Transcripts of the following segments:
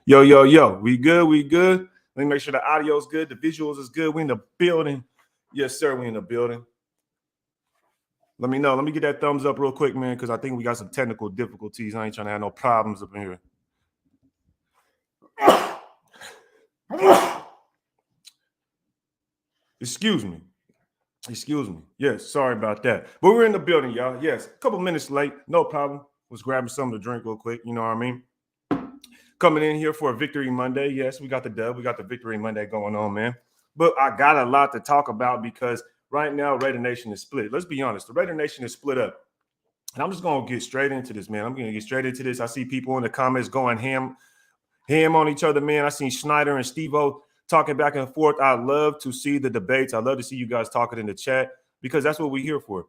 Yo, yo, yo, we good, we good. Let me make sure the audio is good, the visuals is good. We in the building. Yes, sir, we in the building. Let me know. Let me get that thumbs up real quick, man, because I think we got some technical difficulties. I ain't trying to have no problems up in here. Excuse me. Excuse me. Yes, sorry about that. But we're in the building, y'all. Yes, a couple minutes late. No problem. Was grabbing something to drink real quick. You know what I mean? Coming in here for a Victory Monday. Yes, we got the dub. We got the Victory Monday going on, man. But I got a lot to talk about because right now Raider Nation is split. Let's be honest. The Raider Nation is split up. And I'm just going to get straight into this, man. I'm going to get straight into this. I see people in the comments going ham on each other, man. I seen Schneider and Steve-O talking back and forth. I love to see the debates. I love to see you guys talking in the chat because that's what we're here for.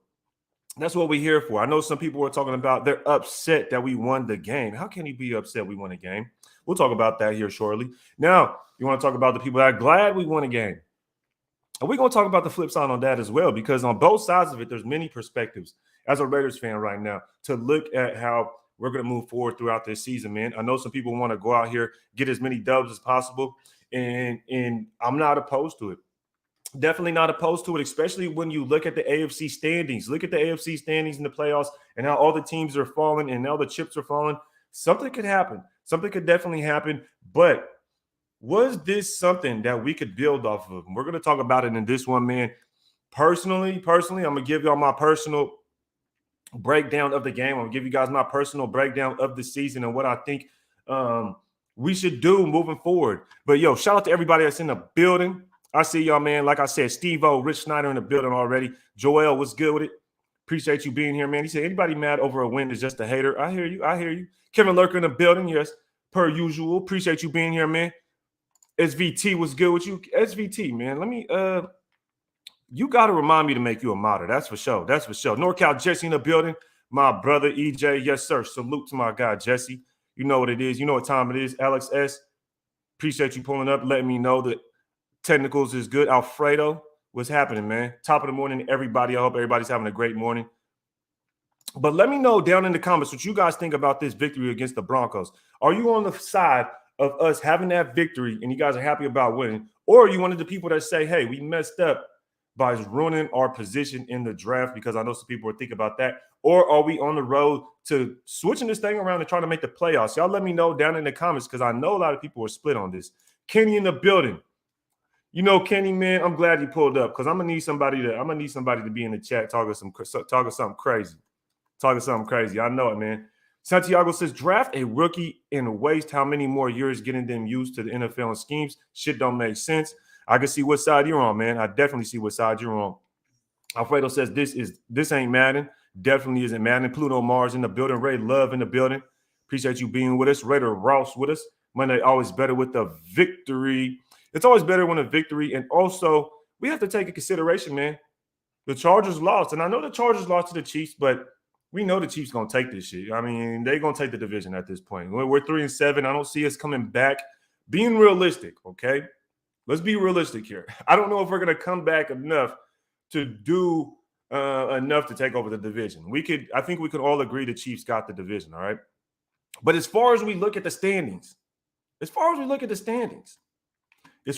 That's what we're here for. I know some people are talking about they're upset that we won the game. How can you be upset we won a game? We'll talk about that here shortly. Now, you want to talk about the people that are glad we won a game. And we're going to talk about the flip side on that as well, because on both sides of it, there's many perspectives as a Raiders fan right now to look at how we're going to move forward throughout this season, man. I know some people want to go out here, get as many dubs as possible, and I'm not opposed to it. Definitely not opposed to it, especially when you look at the AFC standings. Look at the AFC standings in the playoffs and how all the teams are falling and now the chips are falling. Something could happen. Something could definitely happen. But was this something that we could build off of? And we're going to talk about it in this one, man. Personally, I'm going to give y'all my personal breakdown of the game. I'm going to give you guys my personal breakdown of the season and what I think we should do moving forward. But, yo, shout out to everybody that's in the building. I see y'all, man. Like I said, Steve-O, Rich Schneider in the building already. Joel, what's good with it? Appreciate you being here, man. He said, anybody mad over a win is just a hater. I hear you. I hear you. Kevin Lurker in the building. Yes, per usual. Appreciate you being here, man. SVT, what's good with you? SVT, man. Let me, you got to remind me to make you a modder. That's for sure. That's for sure. NorCal Jesse in the building. My brother, EJ. Yes, sir. Salute to my guy, Jesse. You know what it is. You know what time it is. Alex S. Appreciate you pulling up, letting me know that technicals is good. Alfredo, what's happening, man? Top of the morning, everybody. I hope everybody's having a great morning. But let me know down in the comments what you guys think about this victory against the Broncos. Are you on the side of us having that victory and you guys are happy about winning? Or are you one of the people that say, hey, we messed up by ruining our position in the draft? Because I know some people are thinking about that. Or are we on the road to switching this thing around and trying to make the playoffs? Y'all let me know down in the comments because I know a lot of people are split on this. Kenny in the building. You know, Kenny, man, I'm glad you pulled up because I'm gonna need somebody to be in the chat talking something crazy. Talking something crazy. I know it, man. Santiago says, draft a rookie and waste how many more years getting them used to the NFL and schemes? Shit don't make sense. I can see what side you're on, man. I definitely see what side you're on. Alfredo says this ain't Madden. Definitely isn't Madden. Pluto Mars in the building. Ray Love in the building. Appreciate you being with us. Raider Ross with us. Monday always better with the victory. It's always better when a victory. And also, we have to take into consideration, man, the Chargers lost. And I know the Chargers lost to the Chiefs, but we know the Chiefs going to take this shit. I mean, they're going to take the division at this point. We're 3-7. I don't see us coming back. Being realistic, okay? Let's be realistic here. I don't know if we're going to come back enough to do enough to take over the division. I think we could all agree the Chiefs got the division, all right? But as far as we look at the standings, it's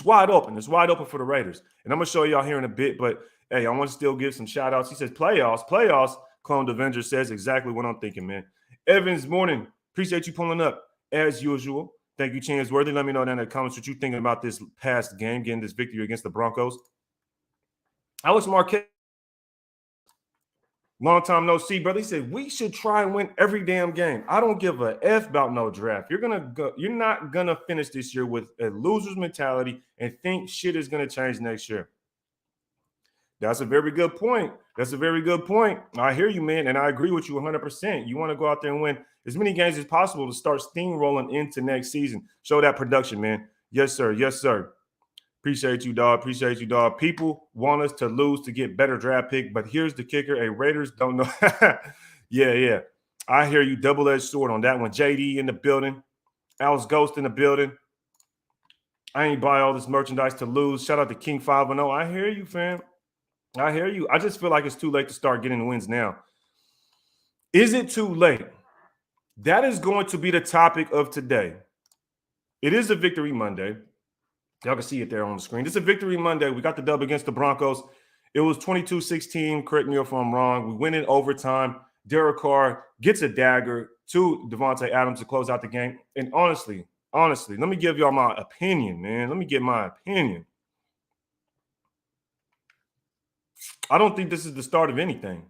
wide open. It's wide open for the Raiders. And I'm going to show y'all here in a bit. But, hey, I want to still give some shout-outs. He says, playoffs. Clone Avenger says exactly what I'm thinking, man. Evans, morning. Appreciate you pulling up, as usual. Thank you, Chance Worthy. Let me know down in the comments what you're thinking about this past game, getting this victory against the Broncos. Alex Marquez, long time no see, brother. He said, we should try and win every damn game. I don't give a F about no draft. You're not going to finish this year with a loser's mentality and think shit is going to change next year. That's a very good point. I hear you, man, and I agree with you 100%. You want to go out there and win as many games as possible to start steamrolling into next season. Show that production, man. Yes, sir. Yes, sir. Appreciate you, dog. People want us to lose to get better draft pick, but here's the kicker. Raiders don't know. Yeah. I hear you. Double-edged sword on that one. JD in the building. Al's Ghost in the building. I ain't buy all this merchandise to lose. Shout out to King 510. I hear you, fam. I hear you. I just feel like it's too late to start getting wins now. Is it too late? That is going to be the topic of today. It is a victory Monday. Y'all can see it there on the screen. It's a victory Monday. We got the dub against the Broncos. It was 22-16. Correct me if I'm wrong. We win in overtime. Derek Carr gets a dagger to Devontae Adams to close out the game. And honestly, let me give y'all my opinion, man. Let me get my opinion. I don't think this is the start of anything.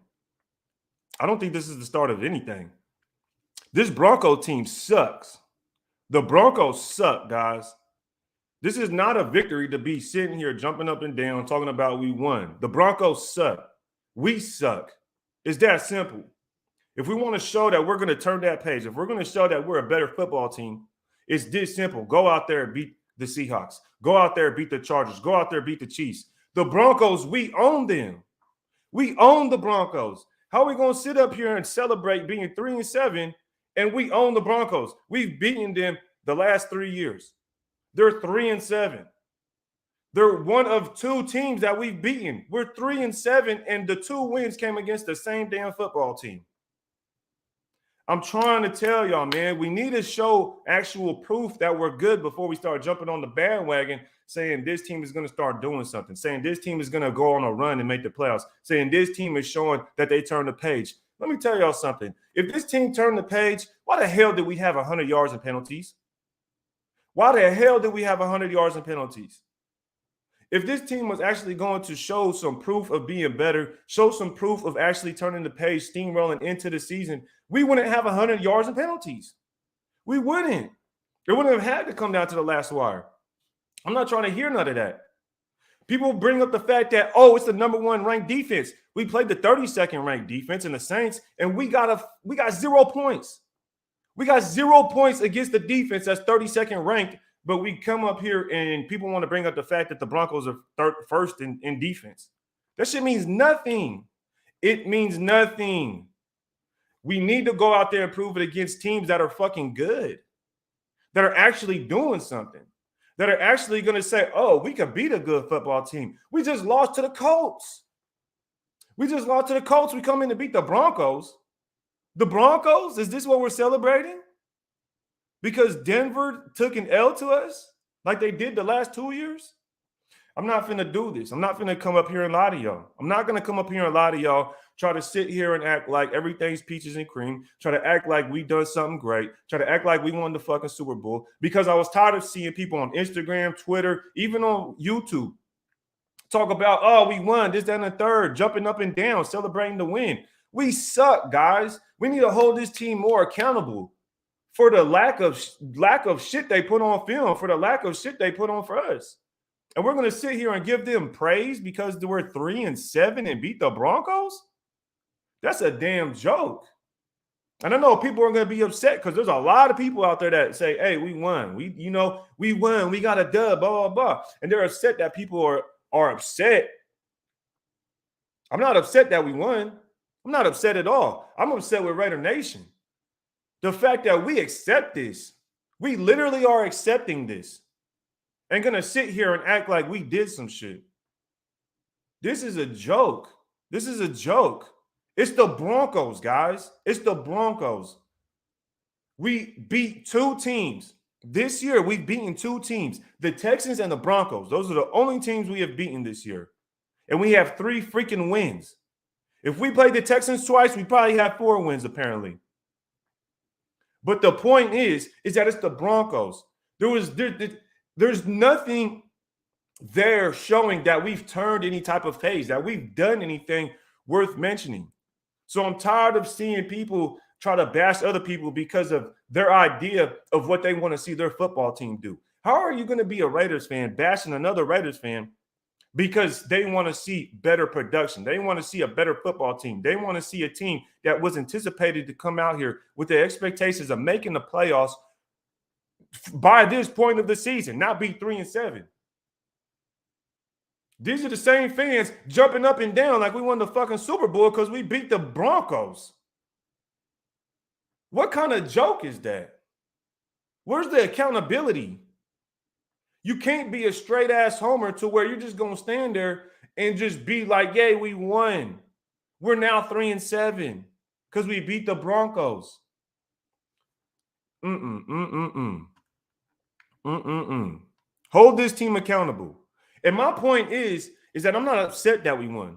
This Bronco team sucks. The Broncos suck, guys. This is not a victory to be sitting here jumping up and down talking about we won. The Broncos suck. We suck. It's that simple. If we want to show that we're going to turn that page, if we're going to show that we're a better football team, it's this simple. Go out there and beat the Seahawks. Go out there and beat the Chargers. Go out there and beat the Chiefs. The Broncos, we own them. We own the Broncos. How are we going to sit up here and celebrate being 3-7 and we own the Broncos? We've beaten them the last 3 years. They're 3-7. They're one of two teams that we've beaten. We're 3-7, and the 2 wins came against the same damn football team. I'm trying to tell y'all, man, we need to show actual proof that we're good before we start jumping on the bandwagon saying this team is going to start doing something, saying this team is going to go on a run and make the playoffs, saying this team is showing that they turned the page. Let me tell y'all something. If this team turned the page, why the hell did we have 100 yards in penalties? Why the hell did we have 100 yards in penalties? If this team was actually going to show some proof of being better, show some proof of actually turning the page, steamrolling into the season, we wouldn't have 100 yards in penalties. We wouldn't. It wouldn't have had to come down to the last wire. I'm not trying to hear none of that. People bring up the fact that, oh, it's the #1 ranked defense. We played the 32nd ranked defense in the Saints, and we got 0 points. We got 0 points against the defense that's 32nd ranked, but we come up here and people want to bring up the fact that the Broncos are first in defense. That shit means nothing. It means nothing. We need to go out there and prove it against teams that are fucking good, that are actually doing something, that are actually going to say, oh, we could beat a good football team. We just lost to the Colts. We come in to beat the Broncos. The Broncos? Is this what we're celebrating? Because Denver took an L to us like they did the last 2 years? I'm not finna do this. I'm not finna come up here and lie to y'all. I'm not going to come up here and lie to y'all, try to sit here and act like everything's peaches and cream, try to act like we done something great, try to act like we won the fucking Super Bowl, because I was tired of seeing people on Instagram, Twitter, even on YouTube talk about, oh, we won, this, that, and the third, jumping up and down, celebrating the win. We suck, guys. We need to hold this team more accountable for the lack of shit they put on film, for the lack of shit they put on for us. And we're going to sit here and give them praise because we're 3-7 and beat the Broncos? That's a damn joke. And I know people are going to be upset because there's a lot of people out there that say, hey, we won. We won. We got a dub, blah, blah, blah. And they're upset that people are upset. I'm not upset that we won. I'm not upset at all. I'm upset with Raider Nation. The fact that we accept this, we literally are accepting this and going to sit here and act like we did some shit. This is a joke. This is a joke. It's the Broncos, guys. It's the Broncos. We beat 2 teams. This year, we've beaten 2 teams, the Texans and the Broncos. Those are the only teams we have beaten this year. And we have 3 freaking wins. If we played the Texans twice, we probably have 4 wins, apparently. But the point is that it's the Broncos. There's nothing there showing that we've turned any type of page, that we've done anything worth mentioning. So I'm tired of seeing people try to bash other people because of their idea of what they want to see their football team do. How are you going to be a Raiders fan bashing another Raiders fan because they want to see better production? They want to see a better football team. They want to see a team that was anticipated to come out here with the expectations of making the playoffs by this point of the season, not be 3-7. These are the same fans jumping up and down like we won the fucking Super Bowl because we beat the Broncos. What kind of joke is that? Where's the accountability? You can't be a straight ass homer to where you're just going to stand there and just be like, yay, we won. We're now 3-7 because we beat the Broncos. Hold this team accountable. And my point is that I'm not upset that we won.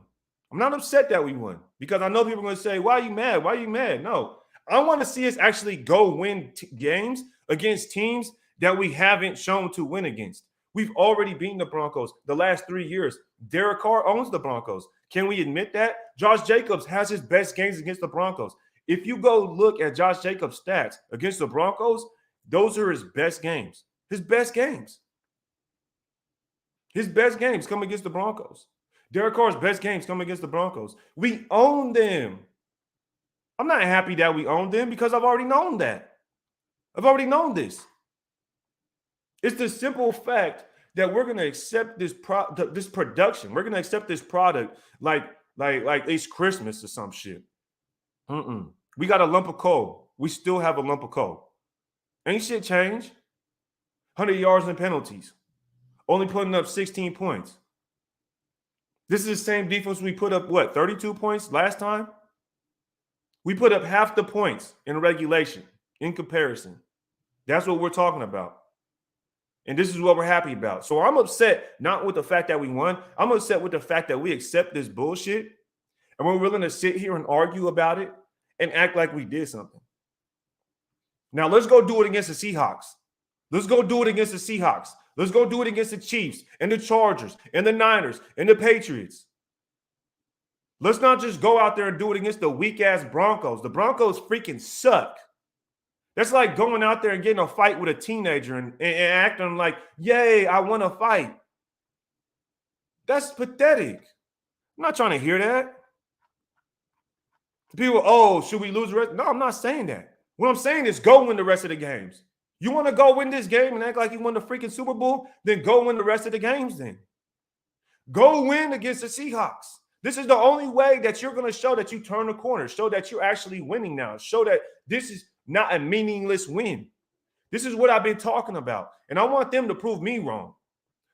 I'm not upset that we won because I know people are going to say, why are you mad? Why are you mad? No, I want to see us actually go win games against teams that we haven't shown to win against. We've already beaten the Broncos the last 3 years. Derek Carr owns the Broncos. Can we admit that? Josh Jacobs has his best games against the Broncos. If you go look at Josh Jacobs' stats against the Broncos, those are his best games. His best games. His best games come against the Broncos. Derek Carr's best games come against the Broncos. We own them. I'm not happy that we own them because I've already known that. I've already known this. It's the simple fact that we're going to accept this production. We're going to accept this product like it's Christmas or some shit. We got a lump of coal. We still have a lump of coal. Ain't shit changed. 100 yards and penalties. Only putting up 16 points. This is the same defense we put up, 32 points last time? We put up half the points in regulation in comparison. That's what we're talking about. And this is what we're happy about. So I'm upset not with the fact that we won. I'm upset with the fact that we accept this bullshit and we're willing to sit here and argue about it and act like we did something. Now let's go do it against the Seahawks. Let's go do it against the Seahawks. Let's go do it against the Chiefs and the Chargers and the Niners and the Patriots. Let's not just go out there and do it against the weak-ass Broncos. The Broncos freaking suck. That's like going out there and getting a fight with a teenager and acting like, yay, I want to fight. That's pathetic. I'm not trying to hear that. People, oh, should we lose the rest? No, I'm not saying that. What I'm saying is go win the rest of the games. You want to go win this game and act like you won the freaking Super Bowl? Then go win the rest of the games then. Go win against the Seahawks. This is the only way that you're going to show that you turn the corner, show that you're actually winning now, show that this is not a meaningless win. This is what I've been talking about. And I want them to prove me wrong.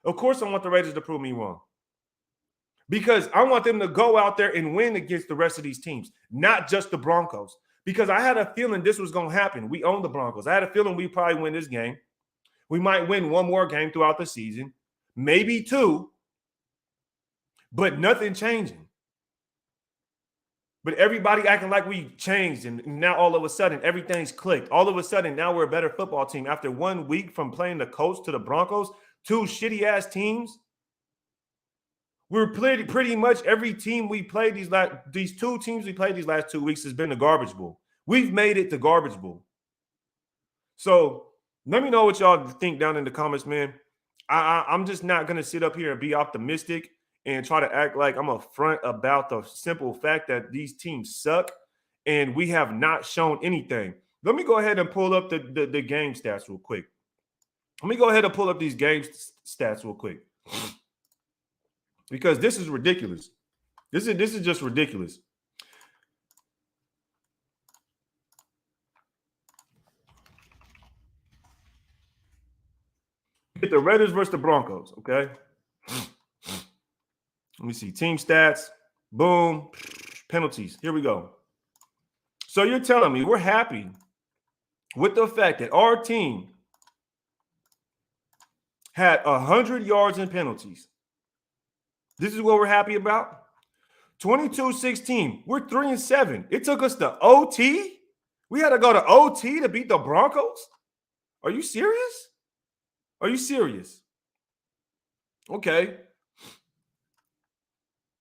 Of course, I want the Raiders to prove me wrong. Because I want them to go out there and win against the rest of these teams, not just the Broncos. Because I had a feeling this was going to happen. We own the Broncos. I had a feeling we probably win this game. We might win one more game throughout the season, maybe two, but nothing changing. But everybody acting like we changed, and now all of a sudden everything's clicked. All of a sudden now we're a better football team after 1 week from playing the Colts to the Broncos, two shitty-ass teams. We're pretty much every team we played these two teams we played these last 2 weeks has been the garbage bowl. We've made it the garbage bowl. So let me know what y'all think down in the comments, man. I'm just not going to sit up here and be optimistic and try to act like I'm upfront about the simple fact that these teams suck and we have not shown anything. Let me go ahead and pull up the game stats real quick. Let me go ahead and pull up these game stats real quick. Because this is ridiculous. This is just ridiculous. Get the Raiders versus the Broncos, okay? Let me see. Team stats. Boom. Penalties. Here we go. So you're telling me we're happy with the fact that our team had 100 yards in penalties. This is what we're happy about. 22-16. We're 3-7. It took us to OT. We had to go to OT to beat the Broncos. Are you serious? Are you serious? Okay.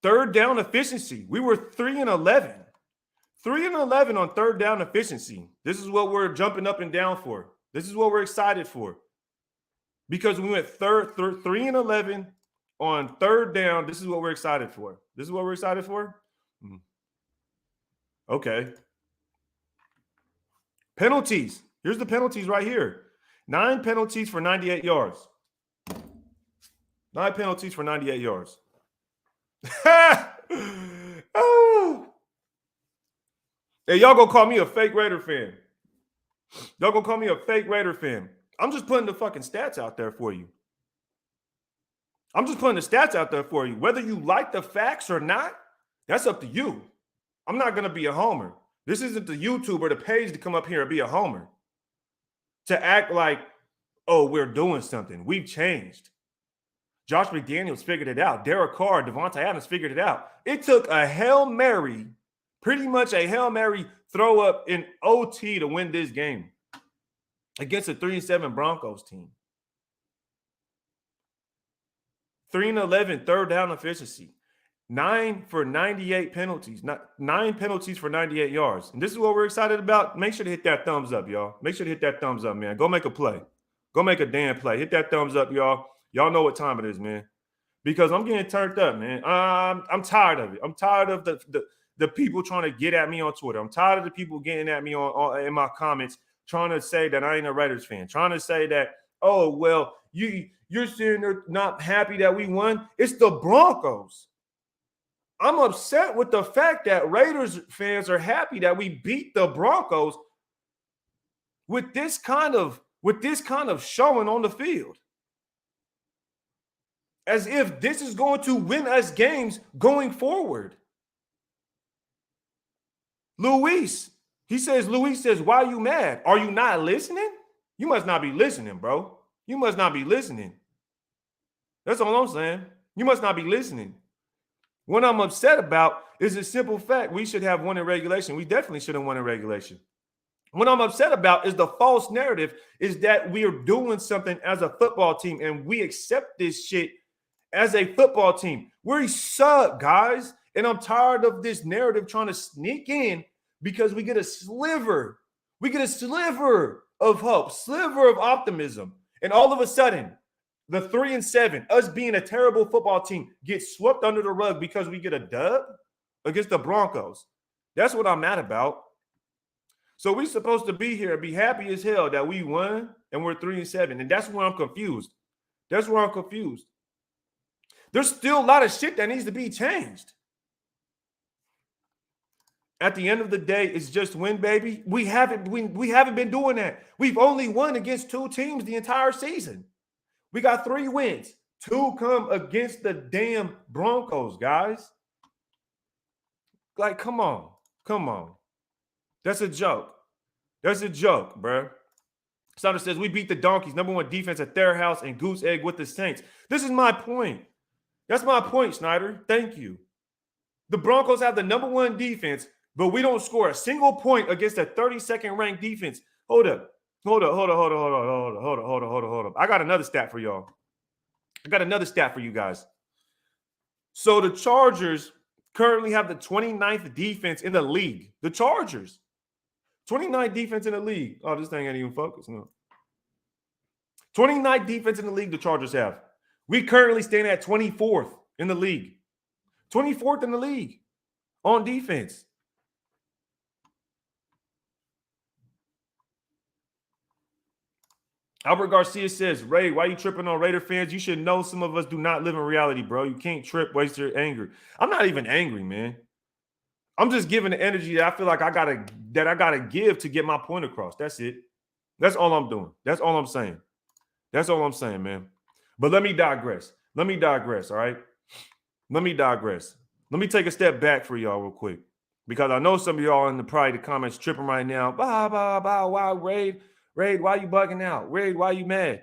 Third down efficiency. We were 3-11. 3-11 on third down efficiency. This is what we're jumping up and down for. This is what we're excited for. Because we went 3-11 on third down. This is what we're excited for. This is what we're excited for? Okay. Penalties. Here's the penalties right here. 9 penalties for 98 yards. 9 penalties for 98 yards. Oh. Hey, y'all gonna call me a fake Raider fan. Y'all gonna call me a fake Raider fan. I'm just putting the fucking stats out there for you. I'm just putting the stats out there for you. Whether you like the facts or not, that's up to you. I'm not gonna be a homer. This isn't the YouTuber, the page to come up here and be a homer. To act like oh, we're doing something. We've changed. Josh McDaniels figured it out. Derek Carr, Devontae Adams figured it out. It took a Hail Mary, pretty much a Hail Mary throw up in OT to win this game against a 3-7 Broncos team. 3-11 third down efficiency. 9 for 98 penalties. 9 penalties for 98 yards. And this is what we're excited about. Make sure to hit that thumbs up, y'all. Make sure to hit that thumbs up, man. Go make a play. Go make a damn play. Hit that thumbs up, y'all. Y'all know what time it is, man. Because I'm getting turned up, man. I'm tired of it. I'm tired of the people trying to get at me on Twitter. I'm tired of the people getting at me in my comments, trying to say that I ain't a Raiders fan, trying to say that, oh, well, you're sitting there not happy that we won. It's the Broncos. I'm upset with the fact that Raiders fans are happy that we beat the Broncos with this kind of showing on the field. As if this is going to win us games going forward. Luis says, why are you mad? Are you not listening? You must not be listening, bro. You must not be listening. That's all I'm saying. You must not be listening. What I'm upset about is a simple fact. We should have won in regulation. We definitely should have won in regulation. What I'm upset about is the false narrative is that we are doing something as a football team and we accept this shit as a football team. We suck, guys. And I'm tired of this narrative trying to sneak in because we get a sliver. We get a sliver of hope, sliver of optimism. And all of a sudden, the 3-7, us being a terrible football team, gets swept under the rug because we get a dub against the Broncos. That's what I'm mad about. So we're supposed to be here and be happy as hell that we won and we're 3-7. And that's where I'm confused. That's where I'm confused. There's still a lot of shit that needs to be changed. At the end of the day, it's just win, baby. We haven't been doing that. We've only won against 2 teams the entire season. We got 3 wins. 2 come against the damn Broncos, guys. Like, come on. Come on. That's a joke. That's a joke, bro. Snyder says, we beat the Donkeys, #1 defense at their house and goose egg with the Saints. This is my point. That's my point, Snyder. Thank you. The Broncos have the #1 defense, but we don't score a single point against a 32nd ranked defense. Hold up. I got another stat for y'all. I got another stat for you guys. So the Chargers currently have the 29th defense in the league. The Chargers. 29th defense in the league. Oh, this thing ain't even focused. No. 29th defense in the league the Chargers have. We currently stand at 24th in the league. 24th in the league on defense. Albert Garcia says, Ray, why you tripping on Raider fans? You should know some of us do not live in reality, bro. You can't trip, waste your anger. I'm not even angry, man. I'm just giving the energy that I feel like I gotta give to get my point across. That's it. That's all I'm doing. That's all I'm saying. That's all I'm saying, man. But let me digress. All right? Let me digress. Let me take a step back for y'all real quick. Because I know some of y'all in the comments tripping right now. Why, Raid, why you bugging out? Raid, why you mad?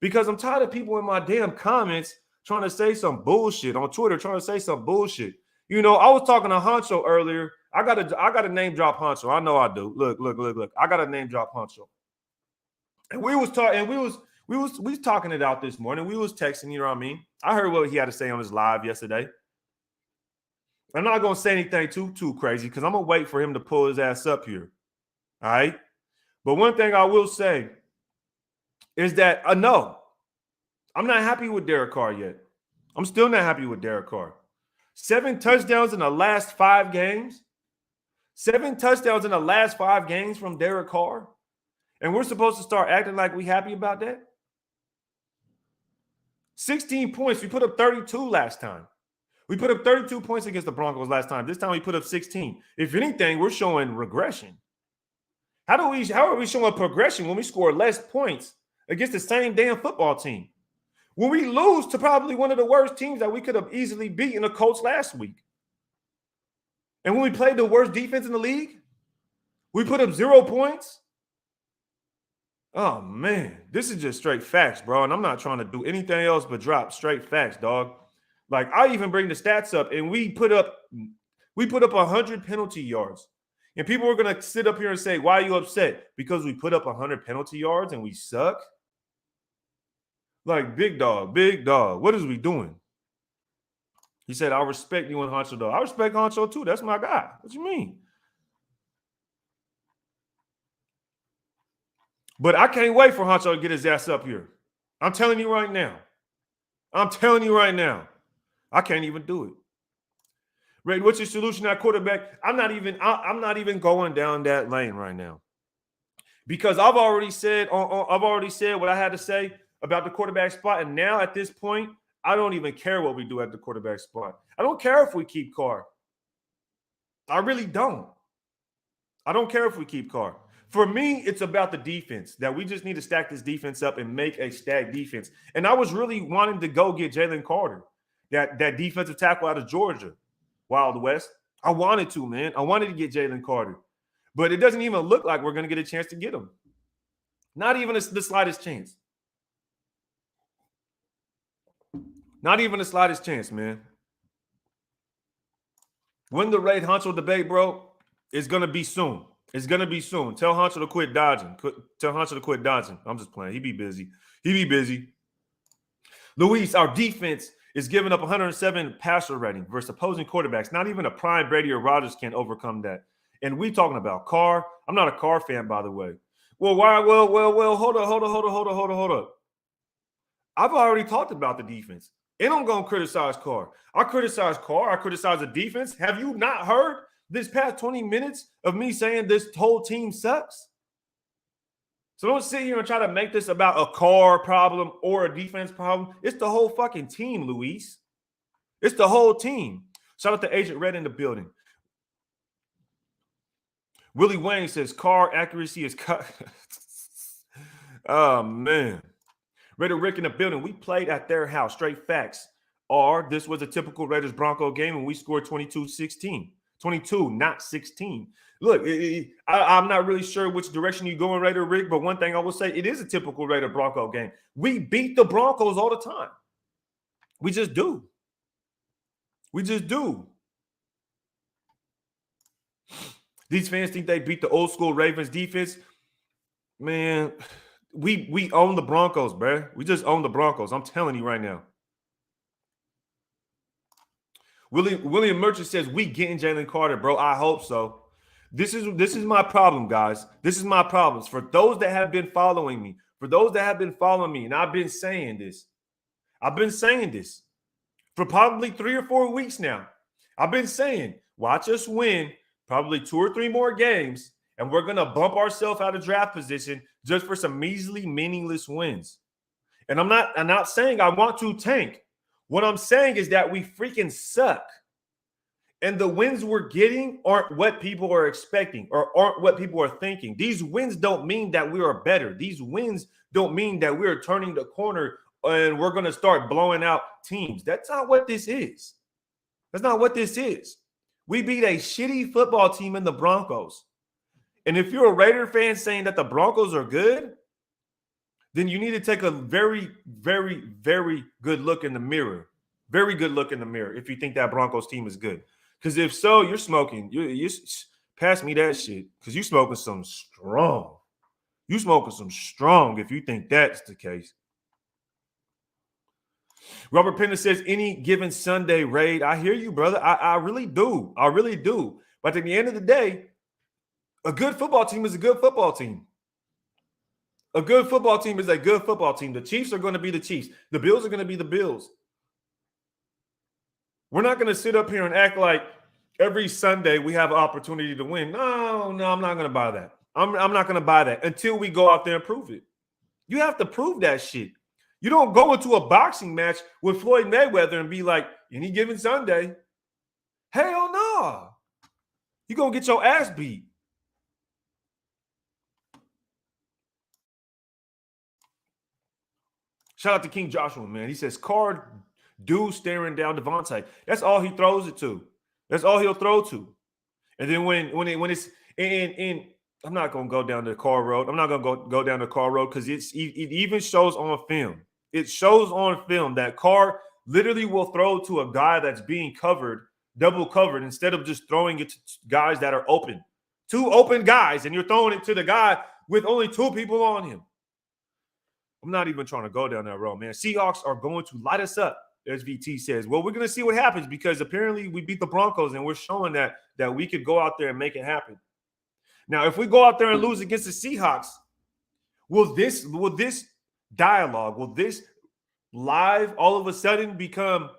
Because I'm tired of people in my damn comments trying to say some bullshit on Twitter, trying to say some bullshit. You know, I was talking to Honcho earlier. I gotta name drop Honcho. I know I do. Look. I gotta name drop Honcho. And we was talking it out this morning. We was texting, you know what I mean? I heard what he had to say on his live yesterday. I'm not gonna say anything too crazy because I'm gonna wait for him to pull his ass up here. All right. But one thing I will say is that no, I'm not happy with Derek Carr yet. I'm still not happy with Derek Carr. 7 touchdowns in the last 5 games. 7 touchdowns in the last 5 games from Derek Carr. And we're supposed to start acting like we happy about that? 16 points. We put up 32 last time. We put up 32 points against the Broncos last time. This time we put up 16. If anything, we're showing regression. How are we showing progression when we score less points against the same damn football team? When we lose to probably one of the worst teams that we could have easily beaten the Colts last week. And when we played the worst defense in the league, we put up 0 points. Oh, man. This is just straight facts, bro. And I'm not trying to do anything else but drop straight facts, dog. Like, I even bring the stats up, and we put up 100 penalty yards. And people are going to sit up here and say, why are you upset? Because we put up 100 penalty yards and we suck? Like, big dog, what is we doing? He said, I respect you and Honcho, though. I respect Honcho, too. That's my guy. What you mean? But I can't wait for Honcho to get his ass up here. I'm telling you right now. I can't even do it. Ray, what's your solution at quarterback? I'm not even going down that lane right now. Because I've already said what I had to say about the quarterback spot. And now at this point, I don't even care what we do at the quarterback spot. I don't care if we keep Carr. I really don't. I don't care if we keep Carr. For me, it's about the defense, that we just need to stack this defense up and make a stacked defense. And I was really wanting to go get Jalen Carter, that defensive tackle out of Georgia, Wild West. I wanted to, man. I wanted to get Jalen Carter. But it doesn't even look like we're going to get a chance to get him. Not even the slightest chance. Not even the slightest chance, man. When the Raid Honcho debate, bro, it's going to be soon. It's going to be soon. Tell Honcho to quit dodging. Tell Honcho to quit dodging. I'm just playing. He be busy. Luis, our defense is giving up 107 passer rating versus opposing quarterbacks. Not even a prime Brady or Rodgers can overcome that. And we talking about Carr. I'm not a Carr fan, by the way. Well, why? Well, hold up. I've already talked about the defense. And I'm going to criticize Carr. I criticize Carr. I criticize the defense. Have you not heard this past 20 minutes of me saying this whole team sucks? So don't sit here and try to make this about a Carr problem or a defense problem. It's the whole fucking team, Luis. It's the whole team. Shout out to Agent Red in the building. Willie Wayne says Carr accuracy is cut. Oh, man. Raider Rick in the building. We played at their house. Straight facts are this was a typical Raiders Bronco game and we scored 22-16. 22, not 16. Look, I'm not really sure which direction you're going, Raider Rick, but one thing I will say, it is a typical Raider Bronco game. We beat the Broncos all the time. We just do. These fans think they beat the old school Ravens defense. Man, we own the Broncos, bro. We just own the Broncos. I'm telling you right now. William Merchant says we getting Jalen Carter, bro. I hope so. This is my problem, guys. This is my problems. For those that have been following me, and I've been saying this. For probably 3 or 4 weeks now. I've been saying, watch us win probably 2 or 3 more games, and we're going to bump ourselves out of draft position just for some measly, meaningless wins. And I'm not saying I want to tank. What I'm saying is that we freaking suck. And the wins we're getting aren't what people are expecting or aren't what people are thinking. These wins don't mean that we are better. These wins don't mean that we are turning the corner and we're going to start blowing out teams. That's not what this is. We beat a shitty football team in the Broncos. And if you're a Raider fan saying that the Broncos are good, then you need to take a very, very, very good look in the mirror. Very good look in the mirror if you think that Broncos team is good. Because if so, you're smoking. You pass me that shit because you're smoking some strong. You smoking some strong if you think that's the case. Robert Pender says, any given Sunday raid. I hear you, brother. I really do. But at the end of the day, a good football team is a good football team. A good football team is a good football team. The Chiefs are going to be the Chiefs. The Bills are going to be the Bills. We're not going to sit up here and act like every Sunday we have an opportunity to win. No, I'm not going to buy that. I'm not going to buy that until we go out there and prove it. You have to prove that shit. You don't go into a boxing match with Floyd Mayweather and be like, any given Sunday. Hell no. You're going to get your ass beat. Shout out to King Joshua, man. He says, Carr, dude staring down Devontae. That's all he throws it to. That's all he'll throw to. And then when it's in I'm not going to go down the Carr road. I'm not going to go down the Carr road because it even shows on film. It shows on film that Carr literally will throw to a guy that's being covered, double covered, instead of just throwing it to guys that are open. 2 open guys, and you're throwing it to the guy with only 2 people on him. I'm not even trying to go down that road, man. Seahawks are going to light us up, SVT says. Well, we're going to see what happens because apparently we beat the Broncos, and we're showing that we could go out there and make it happen. Now, if we go out there and lose against the Seahawks, will this dialogue, will this live all of a sudden become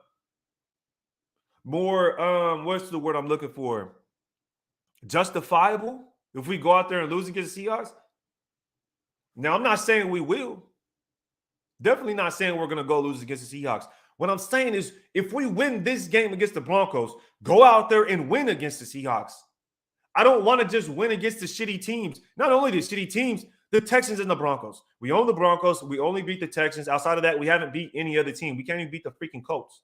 more, what's the word I'm looking for? Justifiable if we go out there and lose against the Seahawks? Now, I'm not saying we will. Definitely not saying we're going to go lose against the Seahawks. What I'm saying is if we win this game against the Broncos, go out there and win against the Seahawks. I don't want to just win against the shitty teams. Not only the shitty teams, the Texans and the Broncos. We own the Broncos. We only beat the Texans. Outside of that, we haven't beat any other team. We can't even beat the freaking Colts.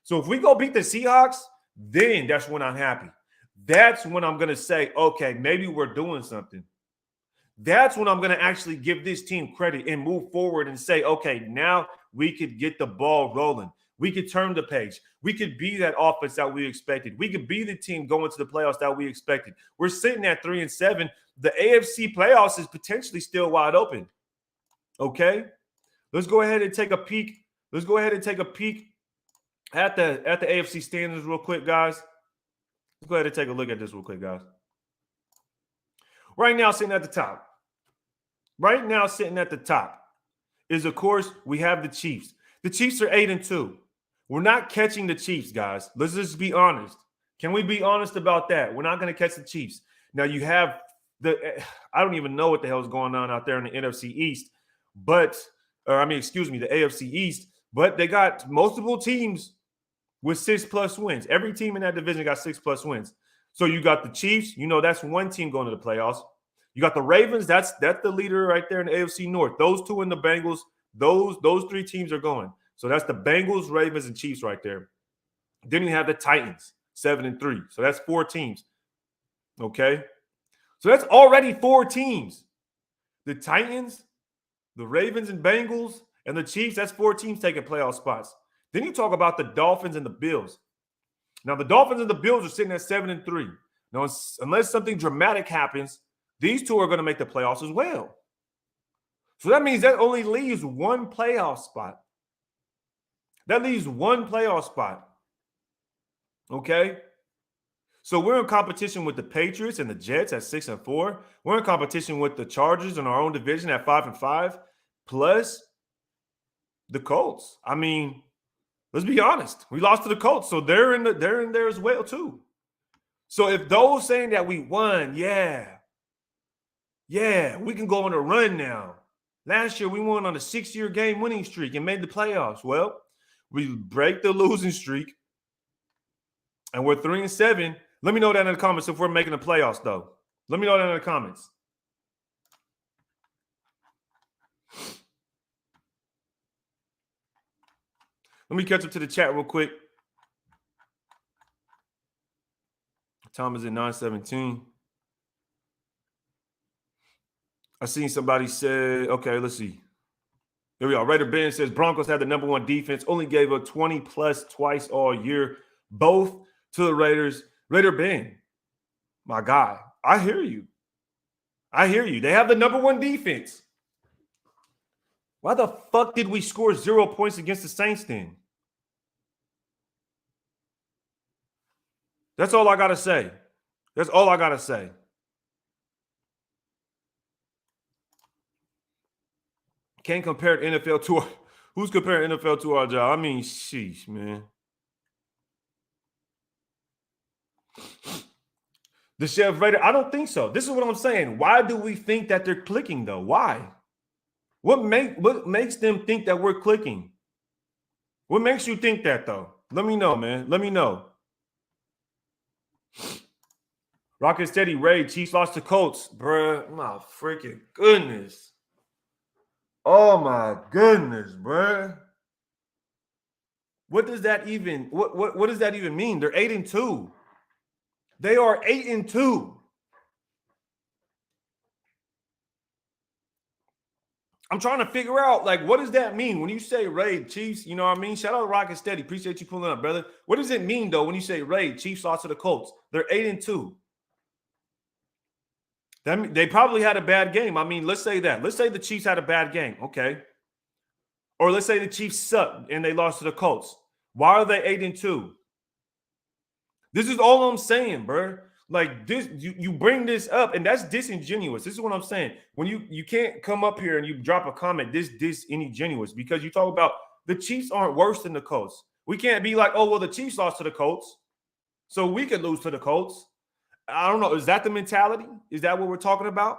So if we go beat the Seahawks, then that's when I'm happy. That's when I'm going to say, okay, maybe we're doing something. That's when I'm going to actually give this team credit and move forward and say, okay, now we could get the ball rolling. We could turn the page. We could be that offense that we expected. We could be the team going to the playoffs that we expected. We're sitting at 3-7. The AFC playoffs is potentially still wide open. Okay? Let's go ahead and take a peek. Let's go ahead and take a peek at the AFC standings real quick, guys. Let's go ahead and take a look at this real quick, guys. Right now, sitting at the top. Right now, sitting at the top is, of course, we have the Chiefs. The Chiefs are 8-2. We're not catching the Chiefs, guys. Let's just be honest. Can we be honest about that? We're not going to catch the Chiefs. Now, you have I don't even know what the hell is going on out there in the NFC East, the AFC East, but they got multiple teams with 6+ wins. Every team in that division got 6+ wins. So you got the Chiefs, that's one team going to the playoffs. You got the Ravens, that's the leader right there in the AFC North. Those 2 in the Bengals, those 3 teams are going. So that's the Bengals, Ravens, and Chiefs right there. Then you have the Titans, 7-3. So that's 4 teams. Okay? So that's already 4 teams. The Titans, the Ravens and Bengals, and the Chiefs, that's 4 teams taking playoff spots. Then you talk about the Dolphins and the Bills. Now, the Dolphins and the Bills are sitting at 7-3. Now, unless something dramatic happens, these 2 are going to make the playoffs as well. So that means that only leaves 1 playoff spot. That leaves 1 playoff spot. Okay? So we're in competition with the Patriots and the Jets at 6-4. We're in competition with the Chargers in our own division at 5-5, plus the Colts. I mean, let's be honest. We lost to the Colts, so they're in there as well too. So if those saying that we won, yeah, we can go on a run now. Last year we won on a 6-year game winning streak and made the playoffs. Well, we break the losing streak, and we're 3-7. Let me know that in the comments if we're making the playoffs, though. Let me know that in the comments. Let me catch up to the chat real quick. Time is at 9:17. I seen somebody say, okay, let's see. Here we are. Raider Ben says Broncos had the #1 defense, only gave up 20+ twice all year, both to the Raiders. Raider Ben, my guy, I hear you. They have the #1 defense. Why the fuck did we score 0 points against the Saints then? That's all I got to say. That's all I got to say. Can't compare NFL to our, who's comparing NFL to our job? I mean, sheesh, man. The Chef Raider, I don't think so. This is what I'm saying. Why do we think that they're clicking, though? Why? What makes them think that we're clicking? What makes you think that, though? Let me know, man. Let me know. Rocket Steady Raid, Chiefs lost to Colts. Bruh, my freaking goodness. Oh, my goodness, bruh. What does that even, what does that even mean? They're 8-2. They are 8-2. I'm trying to figure out, like, what does that mean when you say raid, Chiefs? You know what I mean? Shout out to Rocket Steady. Appreciate you pulling up, brother. What does it mean, though, when you say raid, Chiefs lost to the Colts? They're 8-2. They probably had a bad game. I mean, let's say that. Let's say the Chiefs had a bad game, okay? Or let's say the Chiefs sucked and they lost to the Colts. Why are they 8-2? This is all I'm saying, bro. Like this, you bring this up, and that's disingenuous. This is what I'm saying. When you can't come up here and you drop a comment this disingenuous because you talk about the Chiefs aren't worse than the Colts. We can't be like, oh well, the Chiefs lost to the Colts, so we could lose to the Colts. I don't know. Is that the mentality? Is that what we're talking about?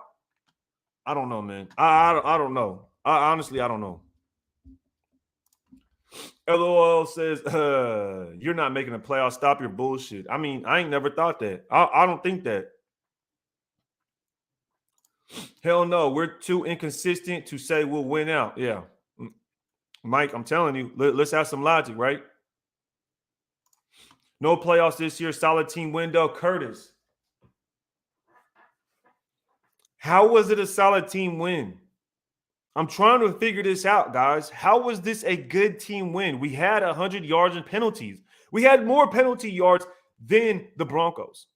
I don't know, man. I don't know. Honestly, I don't know. LOL says, you're not making the playoffs. Stop your bullshit. I mean, I ain't never thought that. I don't think that. Hell no. We're too inconsistent to say we'll win out. Yeah. Mike, I'm telling you, let's have some logic, right? No playoffs this year. Solid team window. Curtis. How was it a solid team win? I'm trying to figure this out, guys. How was this a good team win? We had 100 yards and penalties. We had more penalty yards than the Broncos.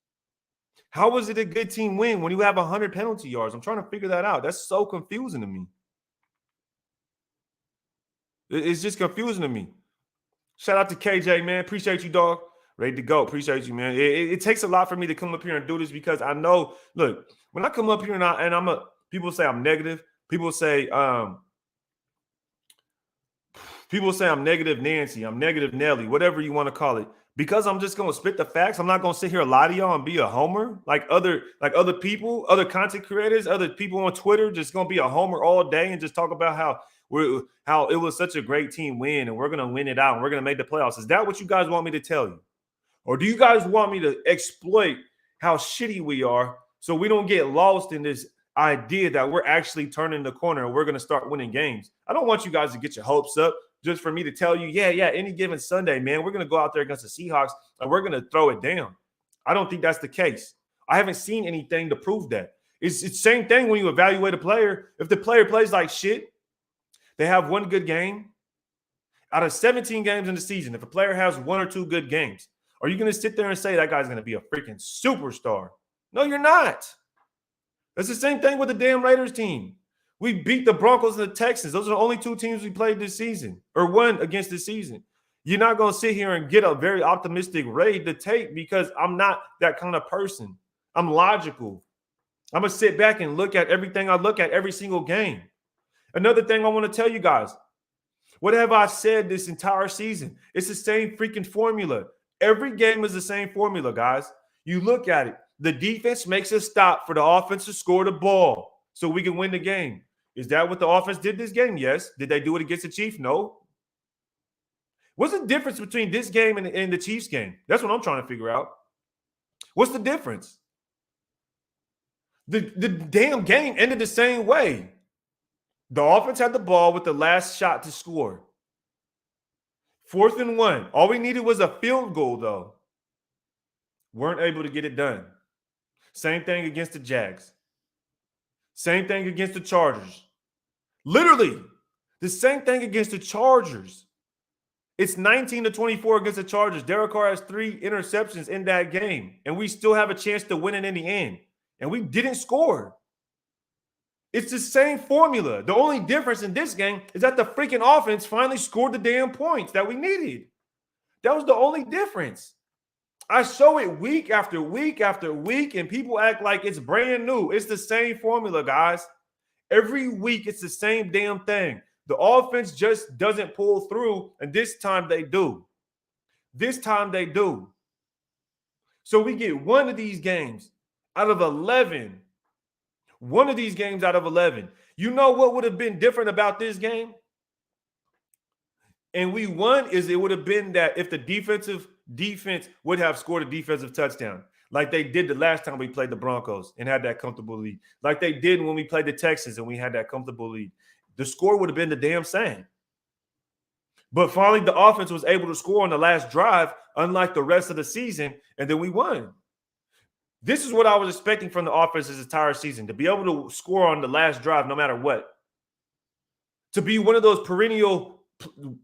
How was it a good team win when you have 100 penalty yards? I'm trying to figure that out. That's so confusing to me. It's just confusing to me. Shout out to KJ, man. Appreciate you, dog. Ready to go. Appreciate you, man. It takes a lot for me to come up here and do this because I know, look, when I come up here and people say I'm negative. People say I'm negative Nancy, I'm negative Nelly, whatever you want to call it. Because I'm just gonna spit the facts. I'm not gonna sit here and lie to y'all and be a homer like other people, other content creators, other people on Twitter, just gonna be a homer all day and just talk about how it was such a great team win and we're gonna win it out and we're gonna make the playoffs. Is that what you guys want me to tell you? Or do you guys want me to exploit how shitty we are so we don't get lost in this idea that we're actually turning the corner and we're going to start winning games? I don't want you guys to get your hopes up just for me to tell you, yeah, any given Sunday, man, we're going to go out there against the Seahawks and we're going to throw it down. I don't think that's the case. I haven't seen anything to prove that. It's the same thing when you evaluate a player. If the player plays like shit, they have one good game. Out of 17 games in the season, if a player has one or two good games, are you going to sit there and say that guy's going to be a freaking superstar? No, you're not. That's the same thing with the damn Raiders team. We beat the Broncos and the Texans. Those are the only two teams we played this season or won against this season. You're not going to sit here and get a very optimistic raid to take because I'm not that kind of person. I'm logical. I'm going to sit back and look at everything I look at every single game. Another thing I want to tell you guys, what have I said this entire season? It's the same freaking formula. Every game is the same formula, guys. You look at it. The defense makes a stop for the offense to score the ball so we can win the game. Is that what the offense did this game? Yes. Did they do it against the Chiefs? No. What's the difference between this game and the Chiefs game? That's what I'm trying to figure out. What's the difference? The damn game ended the same way. The offense had the ball with the last shot to score. 4th and 1. All we needed was a field goal, though. Weren't able to get it done. Same thing against the Jags. Same thing against the Chargers. Literally, the same thing against the Chargers. It's 19-24 against the Chargers. Derek Carr has 3 interceptions in that game, and we still have a chance to win it in the end. And we didn't score. It's the same formula. The only difference in this game is that the freaking offense finally scored the damn points that we needed. That was the only difference. I show it week after week after week, and people act like it's brand new. It's the same formula, guys. Every week, it's the same damn thing. The offense just doesn't pull through, and this time they do. This time they do. So we get one of these games out of 11. One of these games out of 11. You know what would have been different about this game? And we won is it would have been that if the defense would have scored a defensive touchdown like they did the last time we played the Broncos and had that comfortable lead, like they did when we played the Texans and we had that comfortable lead. The score would have been the damn same. But finally, the offense was able to score on the last drive, unlike the rest of the season, and then we won. This is what I was expecting from the offense this entire season, to be able to score on the last drive no matter what. to be one of those perennial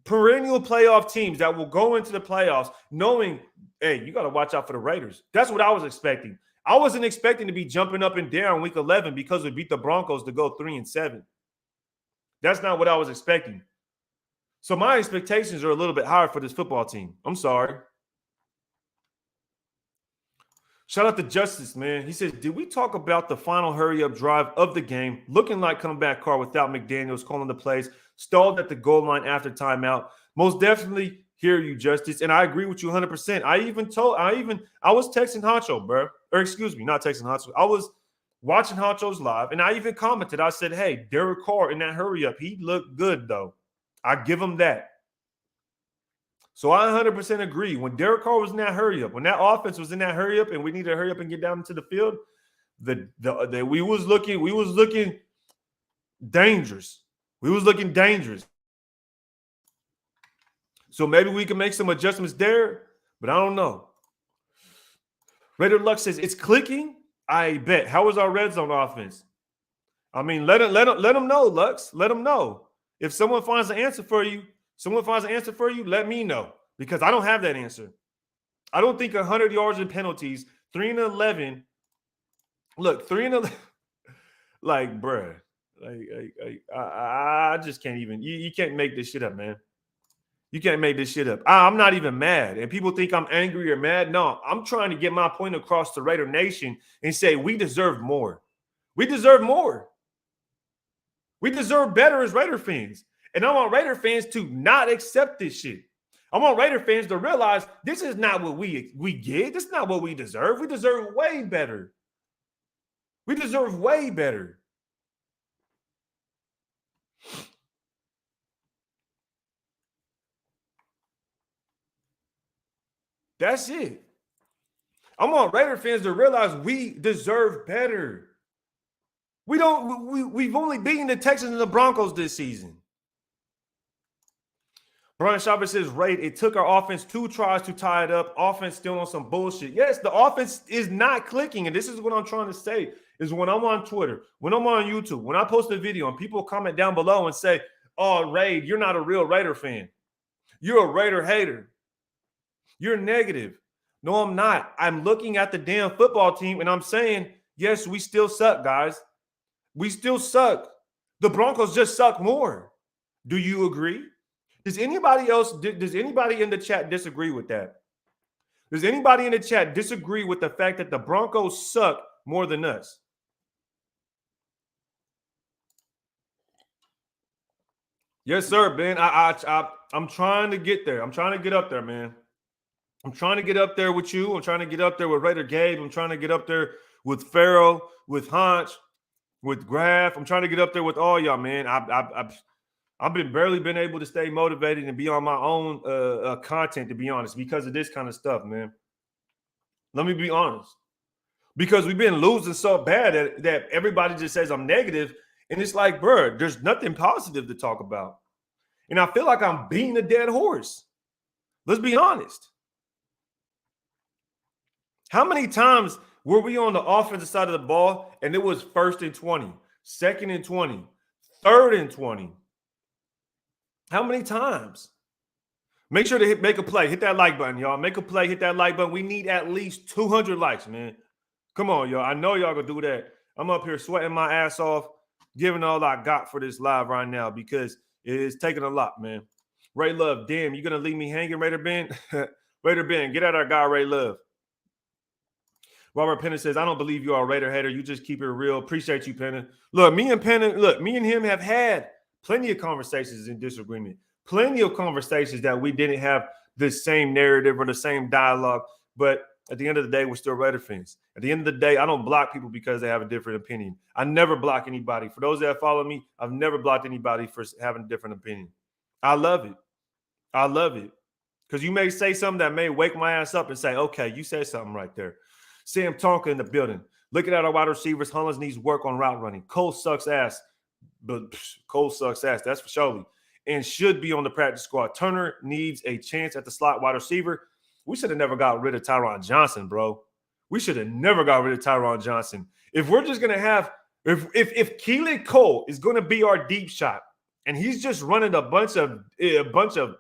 playoff teams that will go into the playoffs knowing, hey, you got to watch out for the Raiders. That's what I was expecting. I wasn't expecting to be jumping up and down week 11 because we beat the Broncos to go 3-7. That's not what I was expecting. So my expectations are a little bit higher for this football team. I'm sorry. Shout out to Justice, man. He says, did we talk about the final hurry-up drive of the game, looking like comeback Carr without McDaniels calling the plays, stalled at the goal line after timeout? Most definitely hear you, Justice, and I agree with you 100%. I was texting Honcho, bro. Or excuse me, not texting Honcho. I was watching Honcho's live, and I even commented. I said, hey, Derek Carr in that hurry-up, he looked good, though. I give him that. So I 100% agree. When Derek Carr was in that hurry up, when that offense was in that hurry up, and we needed to hurry up and get down into the field, we was looking dangerous. We was looking dangerous. So maybe we can make some adjustments there, but I don't know. Raider Luck says it's clicking. I bet. How was our red zone offense? I mean, let them know, Lux. Let them know. If someone finds an answer for you, let me know, because I don't have that answer. I don't think 100 yards in penalties, 3-11. Look, 3-11. Like, bruh. I just can't even. You can't make this shit up, man. You can't make this shit up. I'm not even mad. And people think I'm angry or mad. No, I'm trying to get my point across to Raider Nation and say we deserve more. We deserve more. We deserve better as Raider fans. And I want Raider fans to not accept this shit. I want Raider fans to realize this is not what we get. This is not what we deserve. We deserve way better. We deserve way better. That's it. I want Raider fans to realize we deserve better. We've only beaten the Texans and the Broncos this season. Brian Shopper says, Raid, it took our offense 2 tries to tie it up. Offense still on some bullshit. Yes, the offense is not clicking. And this is what I'm trying to say, is when I'm on Twitter, when I'm on YouTube, when I post a video and people comment down below and say, oh, Raid, you're not a real Raider fan. You're a Raider hater. You're negative. No, I'm not. I'm looking at the damn football team and I'm saying, yes, we still suck, guys. We still suck. The Broncos just suck more. Do you agree? Does anybody in the chat disagree with that? Does anybody in the chat disagree with the fact that the Broncos suck more than us? Yes, sir, Ben. I'm trying to get there. I'm trying to get up there, man. I'm trying to get up there with you. I'm trying to get up there with Raider Gabe. I'm trying to get up there with Farrell, with Hunch, with Graf. I'm trying to get up there with all y'all, man. I've barely been able to stay motivated and be on my own content, to be honest, because of this kind of stuff, man. Let me be honest. Because we've been losing so bad that everybody just says I'm negative, and it's like, bro, there's nothing positive to talk about. And I feel like I'm beating a dead horse. Let's be honest. How many times were we on the offensive side of the ball and it was 1st and 20, 2nd and 20, 3rd and 20? How many times? Make sure to make a play. Hit that like button, y'all. Make a play. Hit that like button. We need at least 200 likes, man. Come on, y'all. I know y'all gonna do that. I'm up here sweating my ass off, giving all I got for this live right now because it is taking a lot, man. Ray Love, damn, you gonna leave me hanging, Raider Ben? Raider Ben, get at our guy, Ray Love. Robert Penner says, I don't believe you are a Raider hater. You just keep it real. Appreciate you, Penner. Look, me and him have had plenty of conversations in disagreement. Plenty of conversations that we didn't have the same narrative or the same dialogue. But at the end of the day, we're still Raider fans. At the end of the day, I don't block people because they have a different opinion. I never block anybody. For those that follow me, I've never blocked anybody for having a different opinion. I love it. I love it. Because you may say something that may wake my ass up and say, okay, you said something right there. Sam Tonka in the building. Looking at our wide receivers, Hollins needs work on route running. Cole sucks ass. But Cole sucks ass. That's for sure. And should be on the practice squad. Turner needs a chance at the slot wide receiver. We should have never got rid of Tyron Johnson, bro. We should have never got rid of Tyron Johnson. If we're just going to have – if Keelan Cole is going to be our deep shot and he's just running a bunch of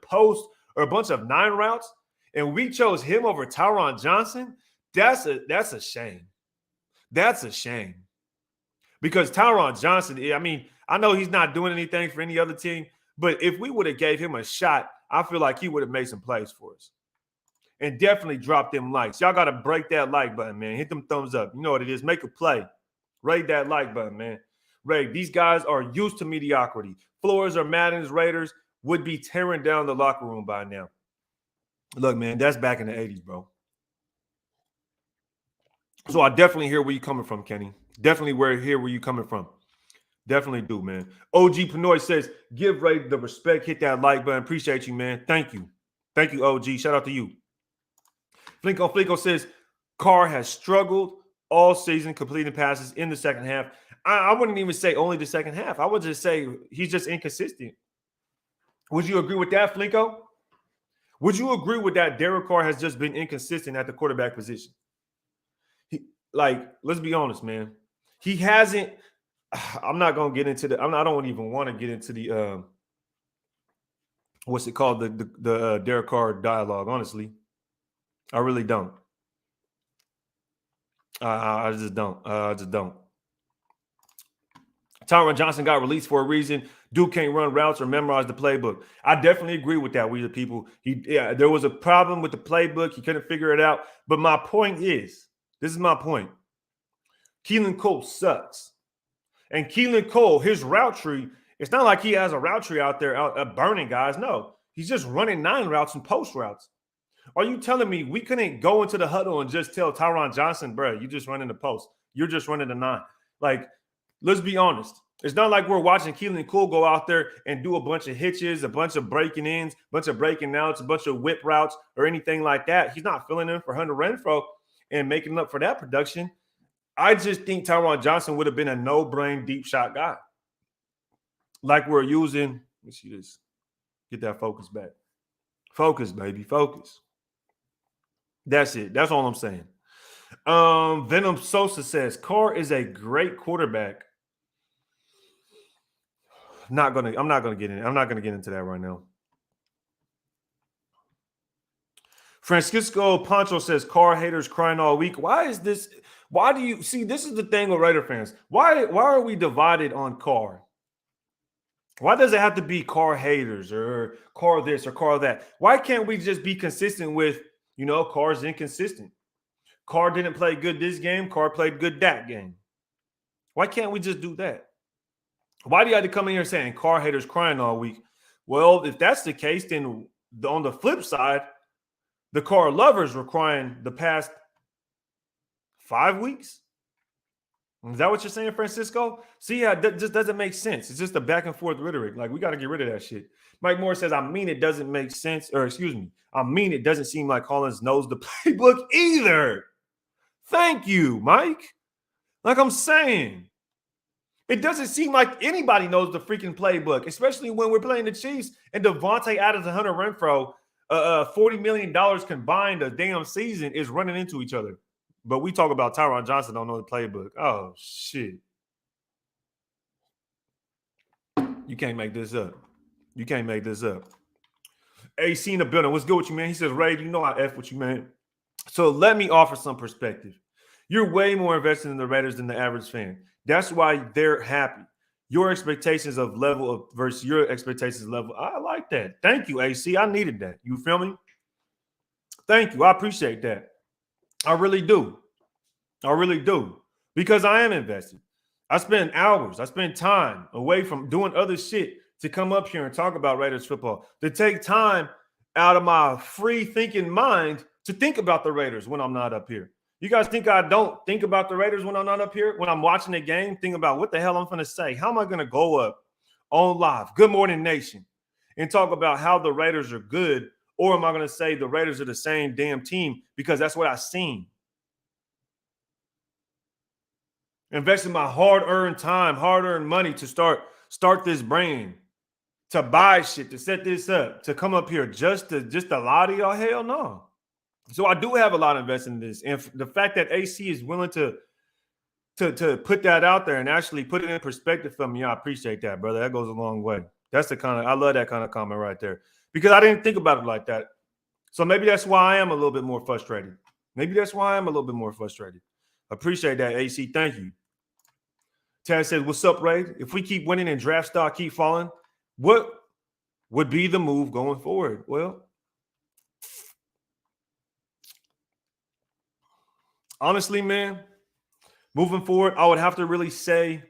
posts or a bunch of 9 routes, and we chose him over Tyron Johnson, that's a shame. That's a shame. Because Tyron Johnson, I mean, I know he's not doing anything for any other team, but if we would have gave him a shot, I feel like he would have made some plays for us. And definitely drop them likes. Y'all got to break that like button, man. Hit them thumbs up. You know what it is. Make a play. Rate that like button, man. Ray, these guys are used to mediocrity. Flores or Madden's Raiders would be tearing down the locker room by now. Look, man, that's back in the 80s, bro. So I definitely hear where you're coming from, Kenny. Definitely hear where you're coming from. Definitely do, man. OG Pinoy says, give Ray the respect. Hit that like button. Appreciate you, man. Thank you. Thank you, OG. Shout out to you. Flinko says, Carr has struggled all season completing passes in the second half. I wouldn't even say only the second half. I would just say he's just inconsistent. Would you agree with that, Flinko? Would you agree with that? Derek Carr has just been inconsistent at the quarterback position. Let's be honest, man. He hasn't. I'm not going to get into I don't even want to get into the what's it called? The Derek Carr dialogue, honestly. I really don't. I just don't. Tyron Johnson got released for a reason. Dude can't run routes or memorize the playbook. I definitely agree with that, we the people. There was a problem with the playbook. He couldn't figure it out. But my point is, this is my point. Keelan Cole sucks. And Keelan Cole, his route tree, it's not like he has a route tree out there burning guys. No, he's just running 9 routes and post routes. Are you telling me we couldn't go into the huddle and just tell Tyron Johnson, bro, you just running the post. You're just running the 9. Like, let's be honest. It's not like we're watching Keelan Cole go out there and do a bunch of hitches, a bunch of breaking ins, a bunch of breaking outs, a bunch of whip routes or anything like that. He's not filling in for Hunter Renfrow and making up for that production. I just think Tyron Johnson would have been a no-brain deep shot guy. Like we're using, let me see this. Get that focus back. Focus, baby, focus. That's it. That's all I'm saying. Venom Sosa says, Carr is a great quarterback. I'm not gonna get into that right now. Francisco Pancho says, Carr haters crying all week. Why is this? Why do you see? This is the thing with Raider fans. Why are we divided on Carr? Why does it have to be Carr haters or Carr this or Carr that? Why can't we just be consistent with, Carr's inconsistent? Carr didn't play good this game. Carr played good that game. Why can't we just do that? Why do you have to come in here saying Carr haters crying all week? Well, if that's the case, then on the flip side, the Carr lovers were crying the past 5 weeks. Is that what you're saying, Francisco? See, that just doesn't make sense. It's just a back and forth rhetoric. Like, we got to get rid of that shit. Mike Moore says, it doesn't make sense. Or excuse me. It doesn't seem like Collins knows the playbook either. Thank you, Mike. Like I'm saying, it doesn't seem like anybody knows the freaking playbook, especially when we're playing the Chiefs and Devontae Adams and Hunter Renfrow, $40 million combined a damn season is running into each other. But we talk about Tyron Johnson don't know the playbook. Oh, shit. You can't make this up. AC in the building. What's good with you, man? He says, Ray, you know I F with you, man. So let me offer some perspective. You're way more invested in the Raiders than the average fan. That's why they're happy. Your expectations of level of versus your expectations level. I like that. Thank you, AC. I needed that. You feel me? Thank you. I appreciate that. I really do. Because I am invested. I spend hours. I spend time away from doing other shit to come up here and talk about Raiders football. To take time out of my free thinking mind to think about the Raiders when I'm not up here. You guys think I don't think about the Raiders when I'm not up here? When I'm watching the game, think about what the hell I'm going to say. How am I going to go up on live? Good Morning Nation. And talk about how the Raiders are good. Or am I going to say the Raiders are the same damn team because that's what I've seen? Investing my hard-earned time, hard-earned money to start this brand, to buy shit, to set this up, to come up here just to lie to y'all? Hell no. So I do have a lot of invested in this. And the fact that AC is willing to put that out there and actually put it in perspective for me, I appreciate that, brother. That goes a long way. That's the kind of, I love that kind of comment right there because I didn't think about it like that. So maybe that's why I am a little bit more frustrated. Maybe that's why I am a little bit more frustrated. Appreciate that, AC. Thank you. Tad says, what's up, Ray? If we keep winning and draft stock keep falling, what would be the move going forward? Well, honestly, man, moving forward, I would have to really say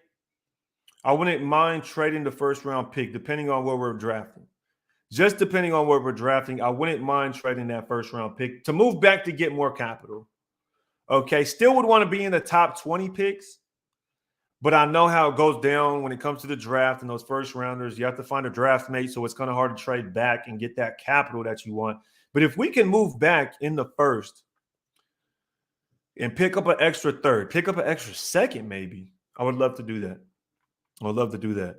I wouldn't mind trading the first round pick depending on where we're drafting. Just depending on where we're drafting, I wouldn't mind trading that first round pick to move back to get more capital. Okay, still would want to be in the top 20 picks, but I know how it goes down when it comes to the draft and those first rounders. You have to find a draft mate, so it's kind of hard to trade back and get that capital that you want. But if we can move back in the first and pick up an extra third, pick up an extra second maybe, I would love to do that. I would love to do that.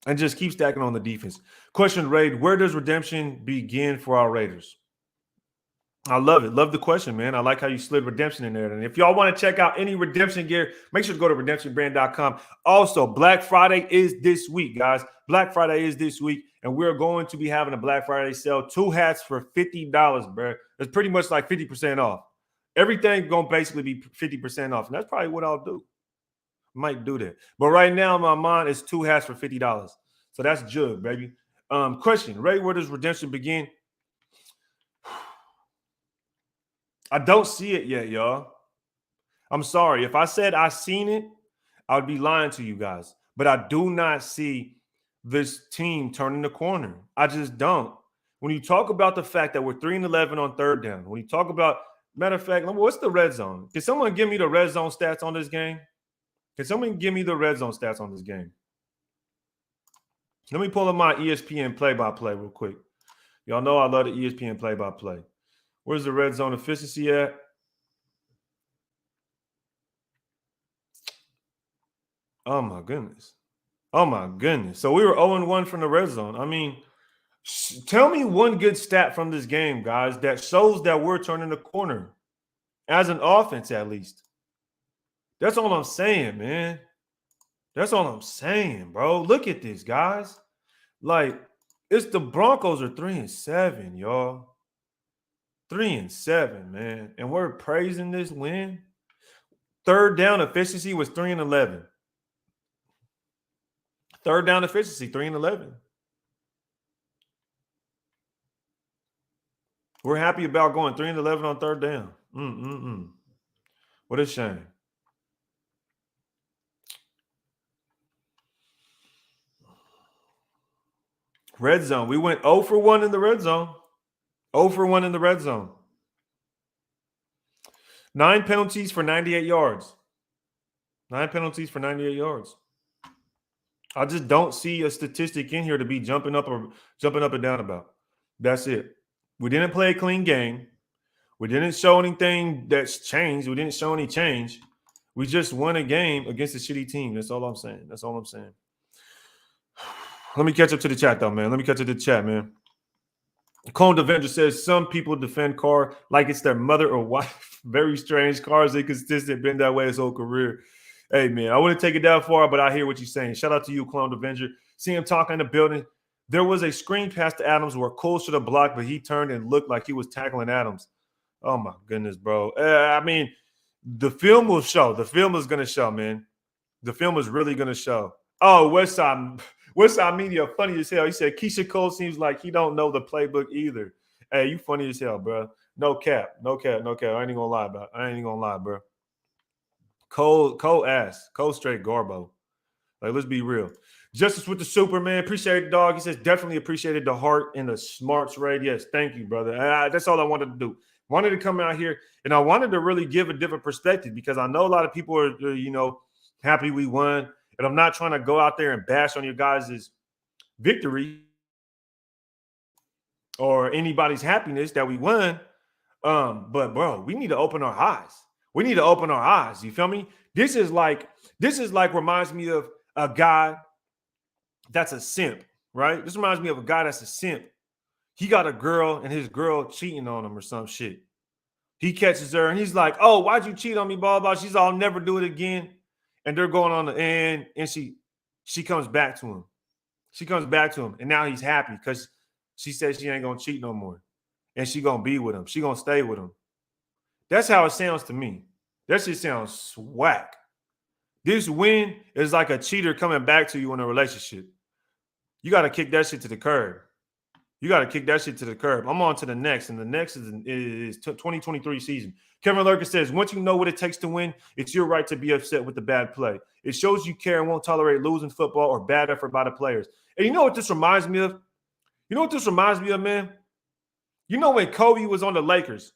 And just keep stacking on the defense. Question, Raid, where does redemption begin for our Raiders? I love it. Love the question, man. I like how you slid redemption in there. And if y'all want to check out any redemption gear, make sure to go to redemptionbrand.com. Also, Black Friday is this week, guys. Black Friday is this week, and we're going to be having a Black Friday sale. 2 hats for $50, bro. It's pretty much like 50% off. Everything's going to basically be 50% off, and that's probably what I'll do. Might do that. But right now, my mind is 2 hats for $50. So that's jug, baby. Question, Ray, where does redemption begin? I don't see it yet, y'all. I'm sorry. If I said I seen it, I would be lying to you guys. But I do not see this team turning the corner. I just don't. When you talk about the fact that we're 3-11 on third down, when you talk about, matter of fact, what's the red zone? Can someone give me the red zone stats on this game? Can someone give me the red zone stats on this game? Let me pull up my ESPN play-by-play real quick. Y'all know I love the ESPN play-by-play. Where's the red zone efficiency at? Oh, my goodness. Oh, my goodness. So we were 0-1 from the red zone. I mean, tell me one good stat from this game, guys, that shows that we're turning the corner as an offense at least. That's all I'm saying, man. That's all I'm saying, bro. Look at this, guys. Like, it's the Broncos are 3-7, y'all. 3-7, man. And we're praising this win. Third down efficiency was 3-11. Third down efficiency, 3-11. We're happy about going 3-11 on third down. What a shame. Red zone. We went 0 for 1 in the red zone. 0 for 1 in the red zone. 9 penalties for 98 yards. 9 penalties for 98 yards. I just don't see a statistic in here to be jumping up and down about. That's it. We didn't play a clean game. We didn't show anything that's changed. We didn't show any change. We just won a game against a shitty team. That's all I'm saying. That's all I'm saying. Let me catch up to the chat, though, man. Let me catch up to the chat, man. Clone Avenger says some people defend Carr like it's their mother or wife. Very strange. Carr is inconsistent, been that way his whole career. Hey, man, I wouldn't take it that far, but I hear what you're saying. Shout out to you, Clone Avenger. See him talking in the building. There was a screen pass to Adams where Cole should have blocked, but he turned and looked like he was tackling Adams. Oh, my goodness, bro. I mean, the film will show. The film is going to show, man. The film is really going to show. Oh, Westside Media, funny as hell. He said, Keisha Cole seems like he don't know the playbook either. Hey, you funny as hell, bro. No cap. I ain't even going to lie about it. I ain't even going to lie, bro. Cole ass. Cole straight garbo. Like, let's be real. Justice with the Superman. Appreciate it, dog. He says, definitely appreciated the heart and the smarts, Raid. Yes, thank you, brother. That's all I wanted to do. Wanted to come out here, and I wanted to really give a different perspective because I know a lot of people are, happy we won. And I'm not trying to go out there and bash on your guys' victory or anybody's happiness that we won. But bro, we need to open our eyes. We need to open our eyes. You feel me? This is like reminds me of a guy that's a simp, right? This reminds me of a guy that's a simp. He got a girl and his girl cheating on him or some shit. He catches her and he's like, oh, why'd you cheat on me, blah, blah. She's all, never do it again. And they're going on the end, and she comes back to him. She comes back to him, and now he's happy because she says she ain't going to cheat no more. And she going to be with him. She going to stay with him. That's how it sounds to me. That shit sounds whack. This win is like a cheater coming back to you in a relationship. You got to kick that shit to the curb. You got to kick that shit to the curb. I'm on to the next, and the next is 2023 season. Kevin Lurkin says, once you know what it takes to win, it's your right to be upset with the bad play. It shows you care and won't tolerate losing football or bad effort by the players. And you know what this reminds me of? You know what this reminds me of, man? You know when Kobe was on the Lakers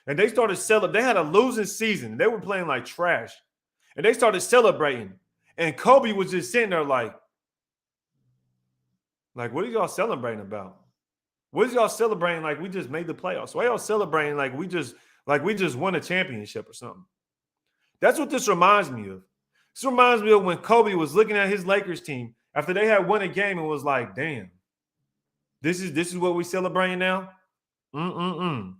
and they started celebrating, they had a losing season. They were playing like trash. And they started celebrating. And Kobe was just sitting there like, what are y'all celebrating about? What is y'all celebrating like we just made the playoffs? Why y'all celebrating like we just won a championship or something? That's what this reminds me of. This reminds me of when Kobe was looking at his Lakers team after they had won a game and was like, damn, this is what we celebrating now?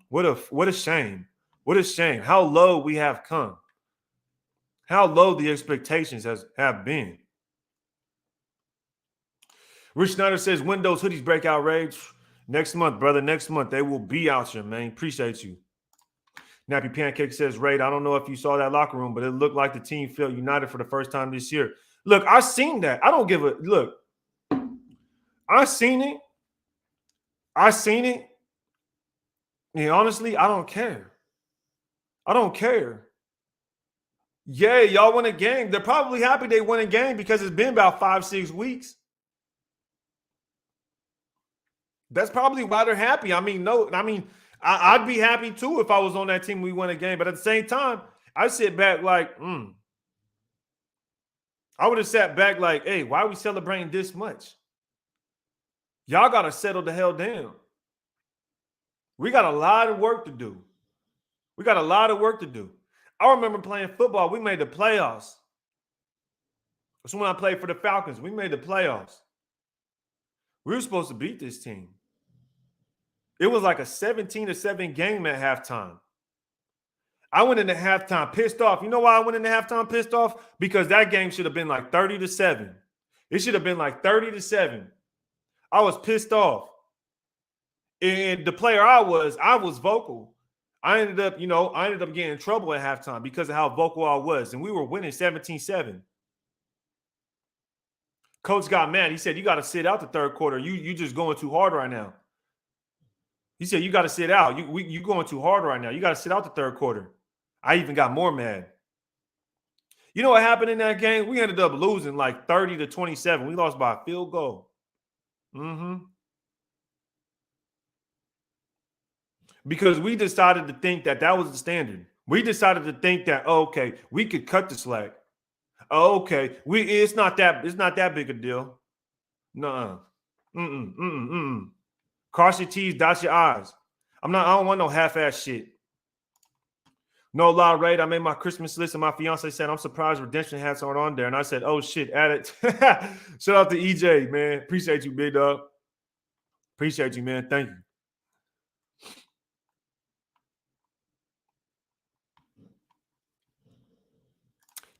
What a shame. What a shame. How low we have come. How low the expectations have been. Rich Snyder says, Windows hoodies breakout rage. Next month, brother. Next month. They will be out here, man. Appreciate you. Nappy Pancake says, Raid, I don't know if you saw that locker room, but it looked like the team felt united for the first time this year. Look, I seen that. I don't give a look. I seen it. And honestly, I don't care. I don't care. Yeah, y'all won a game. They're probably happy they won a game because it's been about 5-6 weeks. That's probably why they're happy. I'd be happy too if I was on that team. We won a game, but at the same time, I sit back like, I would have sat back like, hey, why are we celebrating this much? Y'all got to settle the hell down. We got a lot of work to do. I remember playing football. We made the playoffs. That's when I played for the Falcons. We made the playoffs. We were supposed to beat this team. It was like a 17-7 game at halftime. I went into halftime pissed off. You know why I went into halftime pissed off? Because that game should have been like 30-7. It should have been like 30-7. I was pissed off. And the player I was vocal. I ended up getting in trouble at halftime because of how vocal I was. And we were winning 17-7. Coach got mad. He said, you got to sit out the third quarter. You just going too hard right now. He said, you got to sit out. You going too hard right now. You got to sit out the third quarter. I even got more mad. You know what happened in that game? We ended up losing like 30-27. We lost by a field goal. Because we decided to think that was the standard. We decided to think that, okay, we could cut the slack. Okay, it's not that big a deal. Nuh-uh. Cross your T's, dot your I's. I don't want no half-ass shit. No lie, Raid. I made my Christmas list and my fiance said, I'm surprised redemption hats aren't on there. And I said, oh shit, add it. Shout out to EJ, man. Appreciate you, big dog. Appreciate you, man. Thank you.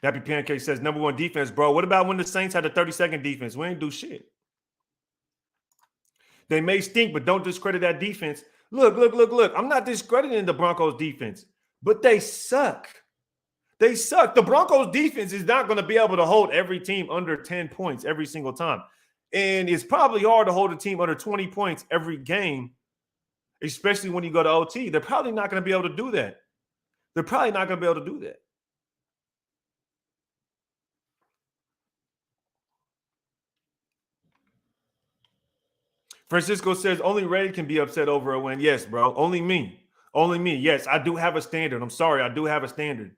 Happy Pancake says, number one defense, bro. What about when the Saints had a 30-second defense? We ain't do shit. They may stink, but don't discredit that defense. Look. I'm not discrediting the Broncos defense, but they suck. They suck. The Broncos defense is not going to be able to hold every team under 10 points every single time. And it's probably hard to hold a team under 20 points every game, especially when you go to OT. They're probably not going to be able to do that. Francisco says, only Ray can be upset over a win. Yes, bro. Only me. Yes, I do have a standard. I'm sorry. I do have a standard.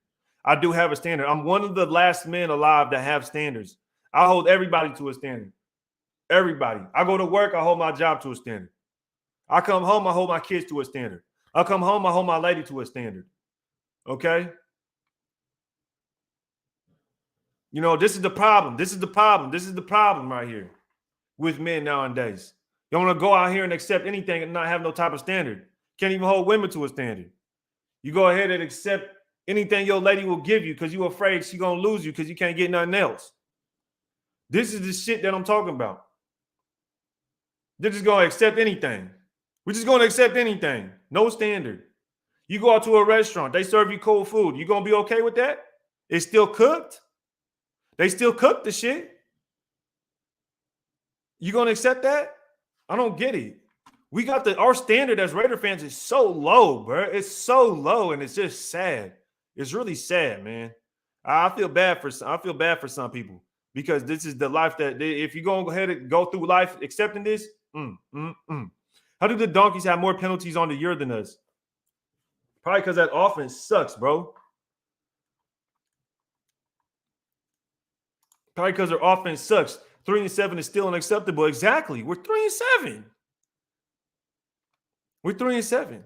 I'm one of the last men alive that have standards. I hold everybody to a standard. Everybody. I go to work. I hold my job to a standard. I come home. I hold my kids to a standard. I come home. I hold my lady to a standard. Okay? You know, this is the problem. This is the problem right here with men nowadays. You want to go out here and accept anything and not have no type of standard. Can't even hold women to a standard. You go ahead and accept anything your lady will give you because you're afraid she's going to lose you because you can't get nothing else. This is the shit that I'm talking about. They're just going to accept anything. We're just going to accept anything. No standard. You go out to a restaurant, they serve you cold food. You going to be okay with that? It's still cooked? They still cook the shit? You going to accept that? I don't get it. We got our standard as Raider fans is so low, bro. It's so low, and it's just sad. It's really sad, man. I feel bad for some people because this is the life that if you go ahead and go through life accepting this, How do the Donkeys have more penalties on the year than us? Probably because that offense sucks, bro. Probably because their offense sucks. 3-7 is still unacceptable. Exactly. We're 3-7. We're 3-7.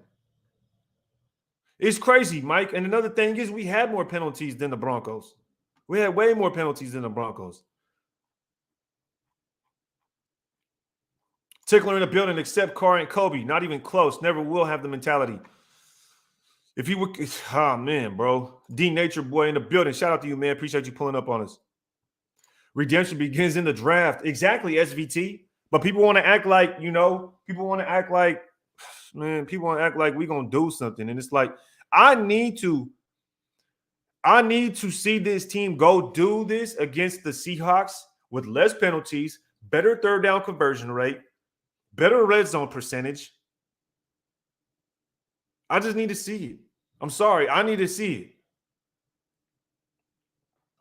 It's crazy, Mike. And another thing is we had more penalties than the Broncos. We had way more penalties than the Broncos. Tickler in the building, except Carr and Kobe. Not even close. Never will have the mentality. If he would, oh man, bro. D Nature Boy in the building. Shout out to you, man. Appreciate you pulling up on us. Redemption begins in the draft. Exactly, SVT. But people want to act like, people want to act like, man, people want to act like we're going to do something. And it's like, I need to see this team go do this against the Seahawks with less penalties, better third down conversion rate, better red zone percentage. I just need to see it. I'm sorry. I need to see it.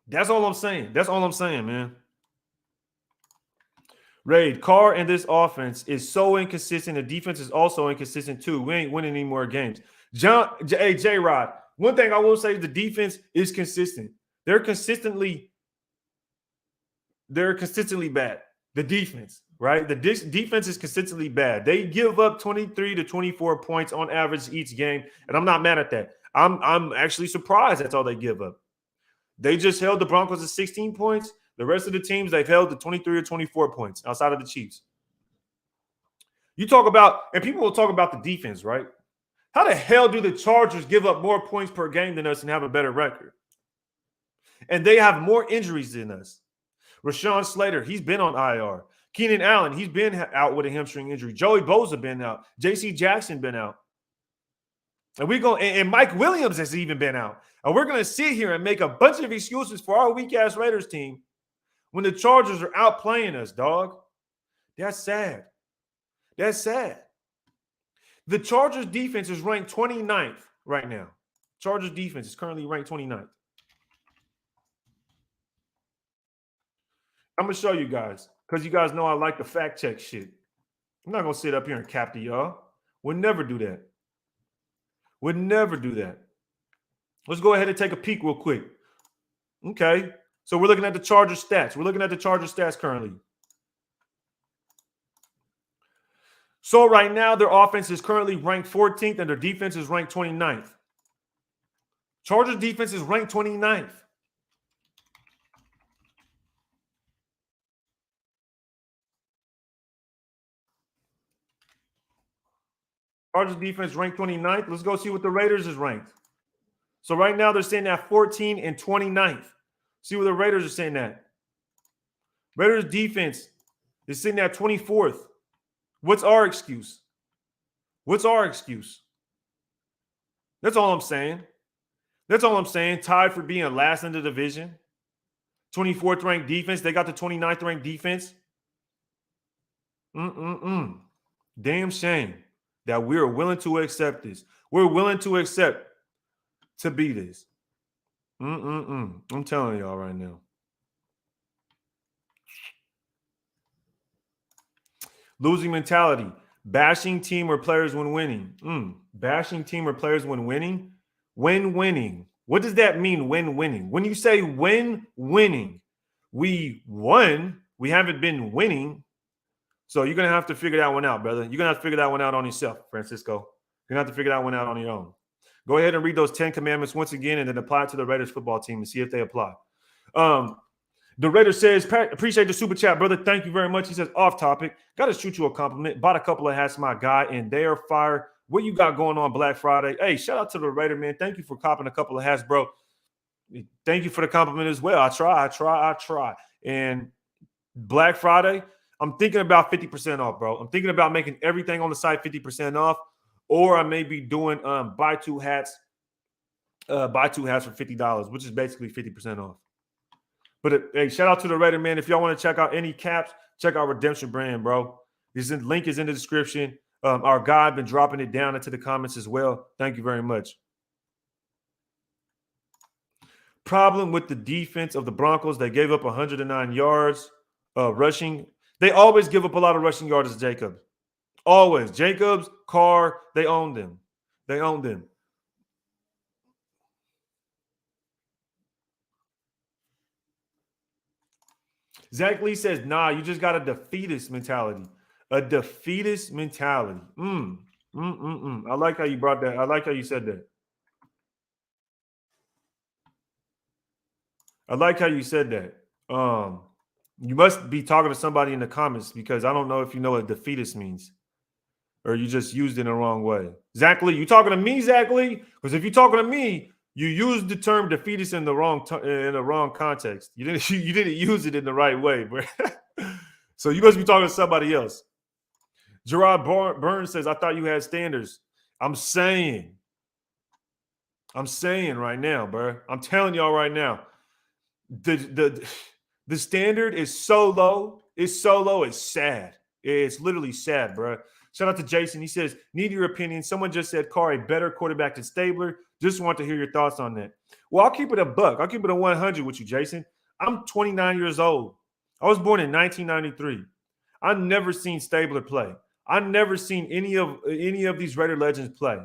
That's all I'm saying. That's all I'm saying, man. Raid, Carr and this offense is so inconsistent. The defense is also inconsistent too. We ain't winning any more games. J-Rod, one thing I will say is the defense is consistent. They're consistently bad. The defense, right? The defense is consistently bad. They give up 23 to 24 points on average each game, and I'm not mad at that. I'm actually surprised that's all they give up. They just held the Broncos to 16 points. The rest of the teams, they've held to 23 or 24 points outside of the Chiefs. You talk about, and people will talk about the defense, right? How the hell do the Chargers give up more points per game than us and have a better record? And they have more injuries than us. Rashawn Slater, he's been on IR. Keenan Allen, he's been out with a hamstring injury. Joey Bosa been out. J.C. Jackson been out. And Mike Williams has even been out. And we're going to sit here and make a bunch of excuses for our weak-ass Raiders team when the Chargers are outplaying us, dog. That's sad. That's sad. The Chargers defense is ranked 29th right now. Chargers defense is currently ranked 29th. I'm going to show you guys because you guys know I like the fact check shit. I'm not going to sit up here and cap to y'all. We'll never do that. We'll never do that. Let's go ahead and take a peek real quick. Okay. So we're looking at the Chargers stats. We're looking at the Chargers stats currently. So right now, their offense is currently ranked 14th and their defense is ranked 29th. Chargers defense is ranked 29th. Chargers defense ranked 29th. Let's go see what the Raiders is ranked. So right now, they're sitting at 14 and 29th. See what the Raiders are saying at. Raiders defense is sitting at 24th. What's our excuse? What's our excuse? That's all I'm saying. That's all I'm saying. Tied for being last in the division. 24th ranked defense. They got the 29th ranked defense. Damn shame that we're willing to accept this. We're willing to accept to be this. I'm telling y'all right now. Losing mentality. Bashing team or players when winning. Bashing team or players when winning. When winning. What does that mean, when winning? When you say when winning, we won. We haven't been winning. So you're going to have to figure that one out, brother. You're going to have to figure that one out on yourself, Francisco. You're going to have to figure that one out on your own. Go ahead and read those 10 commandments once again and then apply it to the Raiders football team and see if they apply. The Raider says, appreciate the super chat, brother. Thank you very much. He says, off topic. Got to shoot you a compliment. Bought a couple of hats, my guy, and they are fire. What you got going on Black Friday? Hey, shout out to the Raider, man. Thank you for copping a couple of hats, bro. Thank you for the compliment as well. I try. And Black Friday, I'm thinking about 50% off, bro. I'm thinking about making everything on the site 50% off, or I may be doing buy two hats for $50, which is basically 50% off. But hey, shout out to the Raider, man. If y'all want to check out any caps, check out Redemption Brand, bro. Link is in the description. Our guy been dropping it down into the comments as well. Thank you very much. Problem with the defense of the Broncos, they gave up 109 yards rushing. They always give up a lot of rushing yards to Jacobs. Always. Jacobs, Carr, they own them. They own them. Zach Lee says, nah, you just got a defeatist mentality. A defeatist mentality. I like how you brought that. I like how you said that. I like how you said that. You must be talking to somebody in the comments because I don't know if you know what defeatist means. Or you just used it in the wrong way. Zach Lee, you talking to me, Zach Lee? Because if you're talking to me, you used the term defeatist in the wrong context. You didn't use it in the right way, bro. So you must be talking to somebody else. Gerard Burns says, I thought you had standards. I'm saying right now, bro. I'm telling y'all right now. The standard is so low. It's so low. It's sad. It's literally sad, bro. Shout out to Jason. He says, need your opinion. Someone just said Carr a better quarterback than Stabler. Just want to hear your thoughts on that. Well, I'll keep it a buck. I'll keep it a 100 with you, Jason. I'm 29 years old. I was born in 1993. I've never seen Stabler play. I've never seen any of these Raider legends play.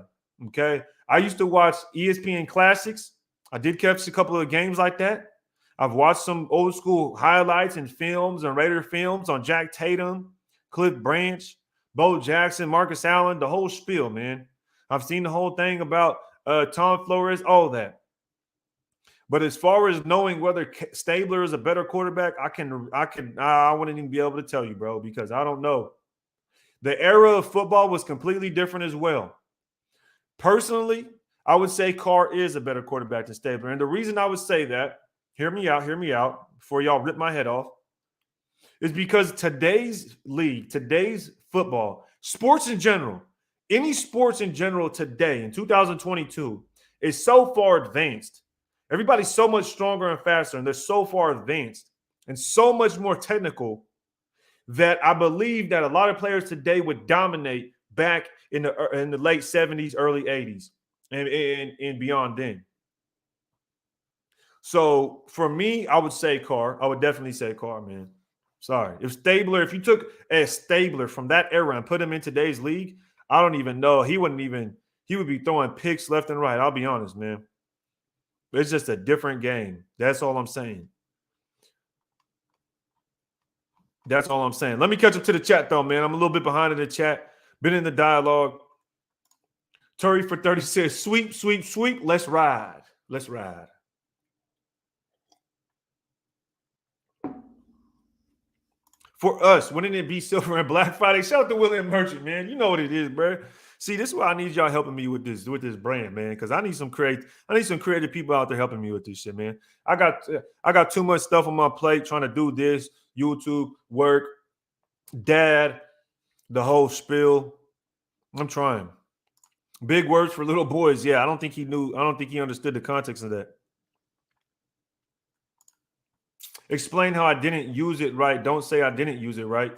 Okay. I used to watch ESPN Classics. I did catch a couple of games like that. I've watched some old school highlights and films and Raider films on Jack Tatum, Cliff Branch, Bo Jackson, Marcus Allen, the whole spiel, man. I've seen the whole thing about Tom Flores, all that. But as far as knowing whether Stabler is a better quarterback, I wouldn't even be able to tell you, bro, because I don't know. The era of football was completely different as well. Personally, I would say Carr is a better quarterback than Stabler. And the reason I would say that, hear me out before y'all rip my head off, is because today's league, today's football, sports in general, any sports in general today in 2022 is so far advanced. Everybody's so much stronger and faster, and they're so far advanced and so much more technical that I believe that a lot of players today would dominate back in the late 70s, early 80s, and beyond then. So for me, I would say Carr. I would definitely say Carr, man. Sorry. If you took a Stabler from that era and put him in today's league, I don't even know. He would be throwing picks left and right. I'll be honest, man. It's just a different game. That's all I'm saying. That's all I'm saying. Let me catch up to the chat, though, man. I'm a little bit behind in the chat. Been in the dialogue. Turry for 30 says, sweep, sweep, sweep. Let's ride. Let's ride. For us, wouldn't it be Silver and Black Friday? Shout out to William Merchant, man. You know what it is, bro. See, this is why I need y'all helping me with this brand, man. Because I need some creative people out there helping me with this shit, man. I got too much stuff on my plate trying to do this, YouTube, work, dad, the whole spiel. I'm trying. Big words for little boys. Yeah, I don't think he understood the context of that. Explain how I didn't use it right. Don't say I didn't use it right.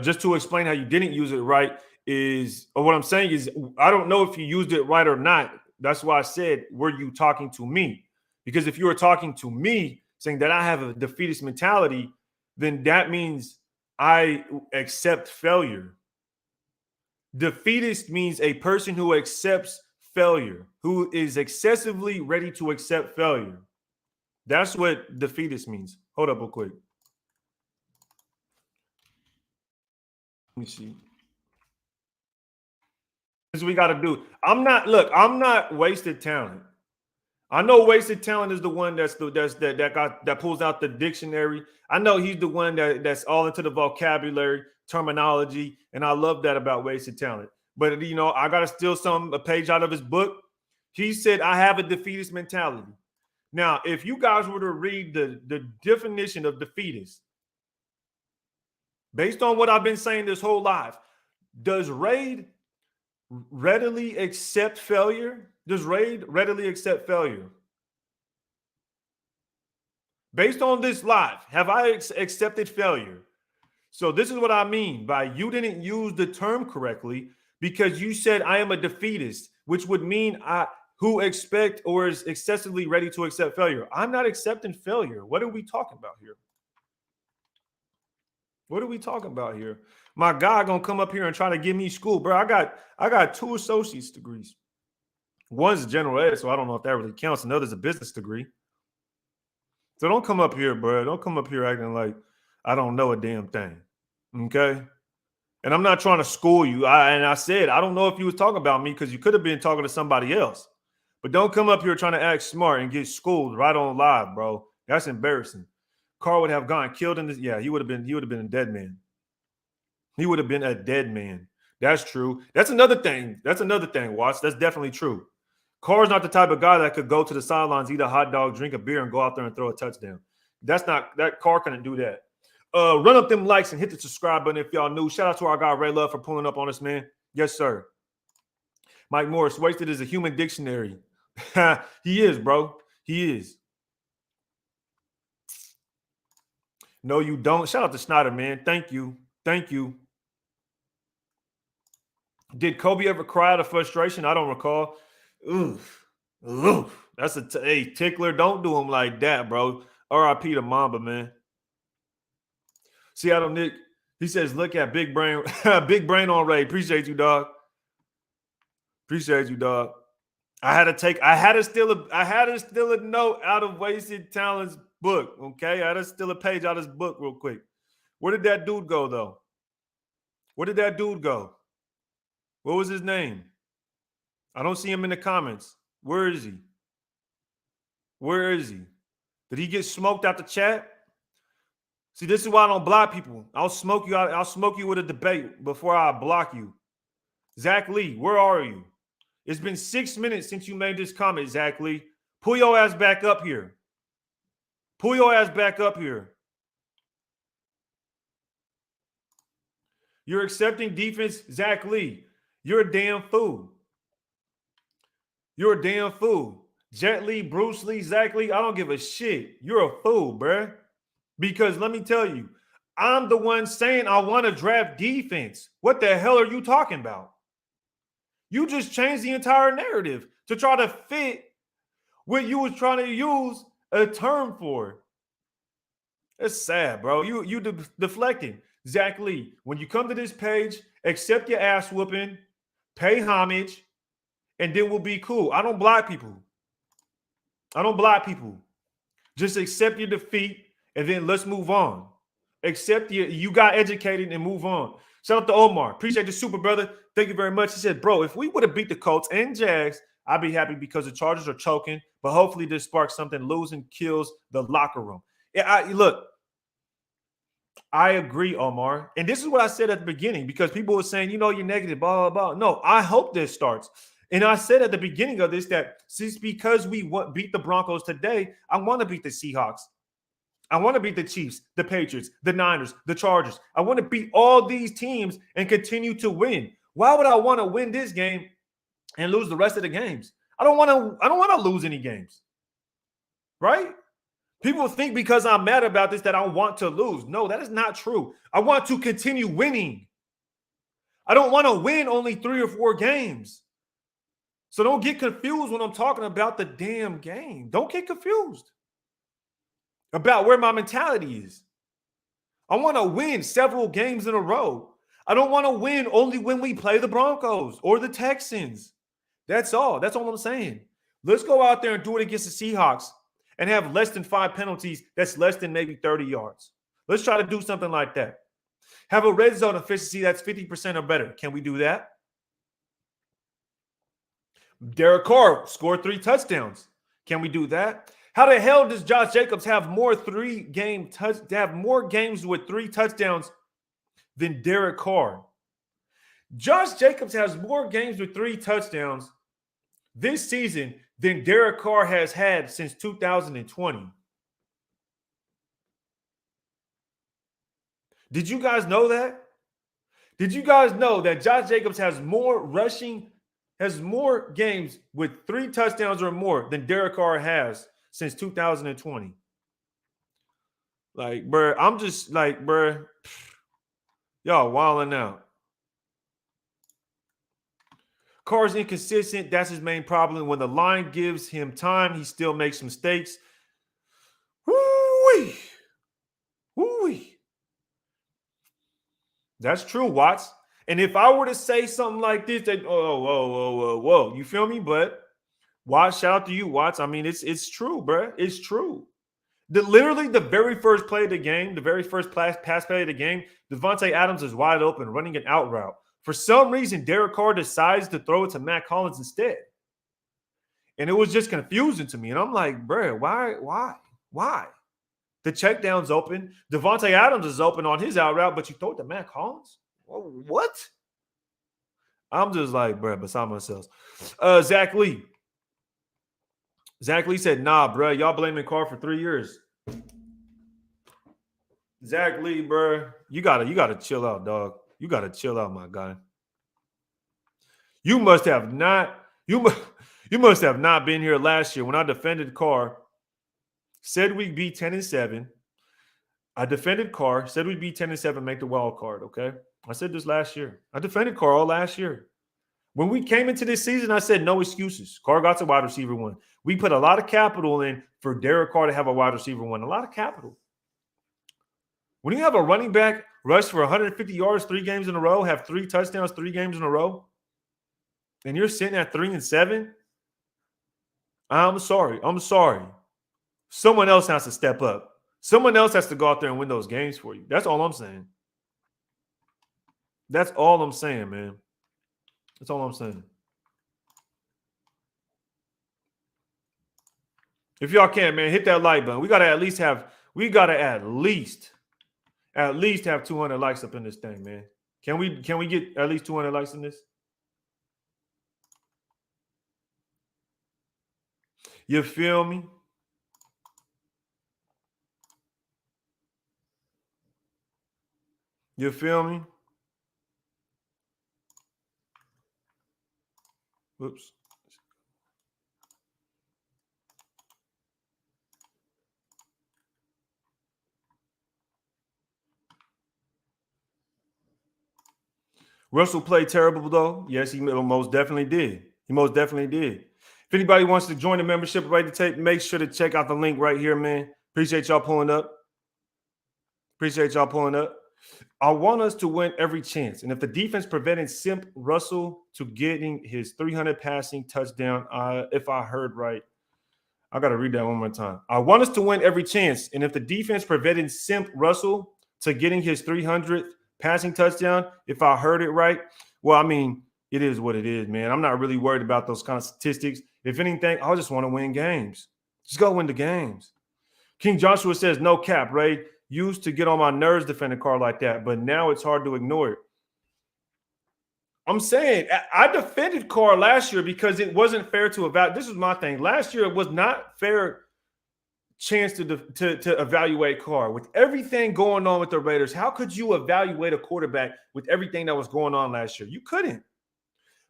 Just to explain how you didn't use it right what I'm saying is I don't know if you used it right or not. That's why I said, were you talking to me? Because if you were talking to me saying that I have a defeatist mentality, then that means I accept failure. Defeatist means a person who accepts failure, who is excessively ready to accept failure. That's what defeatist means. Hold up real quick. Let me see. This is what we got to do. I'm not wasted talent. I know wasted talent is the one that pulls out the dictionary. I know he's the one that's all into the vocabulary, terminology, and I love that about wasted talent. But I got to steal a page out of his book. He said, I have a defeatist mentality. Now, if you guys were to read the definition of defeatist, Based on what I've been saying this whole life, does Raid readily accept failure? Does Raid readily accept failure? Based on this live, have I accepted failure? So this is what I mean by you didn't use the term correctly because you said I am a defeatist, which would mean who expect or is excessively ready to accept failure. I'm not accepting failure. What are we talking about here? What are we talking about here? My guy gonna come up here and try to give me school, bro. I got 2 associate's degrees. One's general ed, so I don't know if that really counts. Another's a business degree. So don't come up here, bro. Don't come up here acting like I don't know a damn thing. Okay? And I'm not trying to school you. I said, I don't know if you was talking about me because you could have been talking to somebody else. But don't come up here trying to act smart and get schooled right on live, bro. That's embarrassing. Carr would have gone killed in this. Yeah, he would have been a dead man. He would have been a dead man. That's true. That's another thing. Watts. That's definitely true. Carr's not the type of guy that could go to the sidelines, eat a hot dog, drink a beer, and go out there and throw a touchdown. That Carr couldn't do that. Run up them likes and hit the subscribe button if y'all new. Shout out to our guy Ray Love for pulling up on us, man. Yes, sir. Mike Morris, wasted is a human dictionary. He is, bro. He is. No, you don't. Shout out to Snyder, man. Thank you. Thank you. Did Kobe ever cry out of frustration? I don't recall. Oof. Oof. That's hey, Tickler. Don't do him like that, bro. R.I.P. to Mamba, man. Seattle Nick, he says, look at big brain, big brain on Ray. Appreciate you, dog. Appreciate you, dog. I had to steal a note out of Wasted Talent's book. Okay. I had to steal a page out of his book real quick. Where did that dude go, though? Where did that dude go? What was his name? I don't see him in the comments. Where is he? Where is he? Did he get smoked out the chat? See, this is why I don't block people. I'll smoke you out. I'll smoke you with a debate before I block you. Zach Lee, where are you? It's been 6 minutes since you made this comment, Zach Lee. Pull your ass back up here. Pull your ass back up here. You're accepting defense, Zach Lee. You're a damn fool. You're a damn fool. Jet Lee, Bruce Lee, Zach Lee, I don't give a shit. You're a fool, bruh. Because let me tell you, I'm the one saying I want to draft defense. What the hell are you talking about? You just changed the entire narrative to try to fit what you was trying to use a term for. It's sad, bro. You deflecting. Zach Lee, when you come to this page, accept your ass whooping, pay homage, and then we'll be cool. I don't block people. I don't block people. Just accept your defeat. And then let's move on. Accept you got educated and move on. Shout out to Omar. Appreciate the super, brother. Thank you very much. He said, bro, if we would have beat the Colts and Jags, I'd be happy because the Chargers are choking. But hopefully this sparks something. Losing kills the locker room. Yeah, look, I agree, Omar. And this is what I said at the beginning because people were saying, you're negative, blah, blah, blah. No, I hope this starts. And I said at the beginning of this that since because we beat the Broncos today, I want to beat the Seahawks. I want to beat the Chiefs, the Patriots, the Niners, the Chargers. I want to beat all these teams and continue to win. Why would I want to win this game and lose the rest of the games? I don't want to lose any games. Right? People think because I'm mad about this that I want to lose. No, that is not true. I want to continue winning. I don't want to win only 3 or 4 games. So don't get confused when I'm talking about the damn game. Don't get confused about where my mentality is. I want to win several games in a row. I don't want to win only when we play the Broncos or the Texans. That's all. That's all I'm saying. Let's go out there and do it against the Seahawks and have less than 5 penalties. That's less than maybe 30 yards. Let's try to do something like that. Have a red zone efficiency that's 50% or better. Can we do that? Derek Carr scored 3 touchdowns. Can we do that? How the hell does Josh Jacobs have more games with 3 touchdowns than Derek Carr? Josh Jacobs has more games with 3 touchdowns this season than Derek Carr has had since 2020. Did you guys know that? Did you guys know that Josh Jacobs has more games with 3 touchdowns or more than Derek Carr has since 2020? Like, bruh, I'm just like, bruh, y'all wilding out. Carr's inconsistent. That's his main problem. When the line gives him time, he still makes mistakes. Woo-wee. Woo-wee. That's true, Watts. And if I were to say something like this, that whoa. You feel me? But Watts, shout out to you, Watts. I mean, it's true, bruh. It's true. Literally the very first play of the game, the very first pass play of the game, Devontae Adams is wide open, running an out route. For some reason, Derek Carr decides to throw it to Matt Collins instead. And it was just confusing to me. And I'm like, bruh, why? The check down's open. Devontae Adams is open on his out route, but you throw it to Matt Collins? What? I'm just like, bruh, beside myself. Zach Lee. Zach Lee said, nah, bruh, y'all blaming Carr for 3 years. Zach Lee, bruh, you gotta chill out, dog. You gotta chill out, my guy. You must have not been here last year when I defended Carr. Said we'd be 10-7. I defended Carr. Said we'd be 10-7, make the wild card. Okay, I said this last year. I defended Carr all last year. When we came into this season, I said no excuses. Carr got to wide receiver 1. We put a lot of capital in for Derek Carr to have a wide receiver 1. A lot of capital. When you have a running back rush for 150 yards 3 games in a row, have 3 touchdowns 3 games in a row, and you're sitting at 3-7, I'm sorry. Someone else has to step up. Someone else has to go out there and win those games for you. That's all I'm saying. That's all I'm saying, man. That's all I'm saying. If y'all can, man, hit that like button. We gotta at least have 200 likes up in this thing, man. Can we get at least 200 likes in this? You feel me? You feel me? Whoops. Russell played terrible, though. Yes, he most definitely did. If anybody wants to join the membership right to tape, make sure to check out the link right here, man. Appreciate y'all pulling up. I want us to win every chance. And if the defense prevented Simp Russell to getting his 300 passing touchdown, if I heard right, I got to read that one more time. I want us to win every chance. And if the defense prevented Simp Russell to getting his 300th passing touchdown, if I heard it right, well, I mean, it is what it is, man. I'm not really worried about those kind of statistics. If anything, I just want to win games. Just go win the games. King Joshua says, no cap, Ray. Used to get on my nerves defending Carr like that, but now it's hard to ignore it. I'm saying I defended Carr last year because it wasn't fair to evaluate. This is my thing. Last year, it was not fair chance to evaluate Carr. With everything going on with the Raiders, how could you evaluate a quarterback with everything that was going on last year? You couldn't.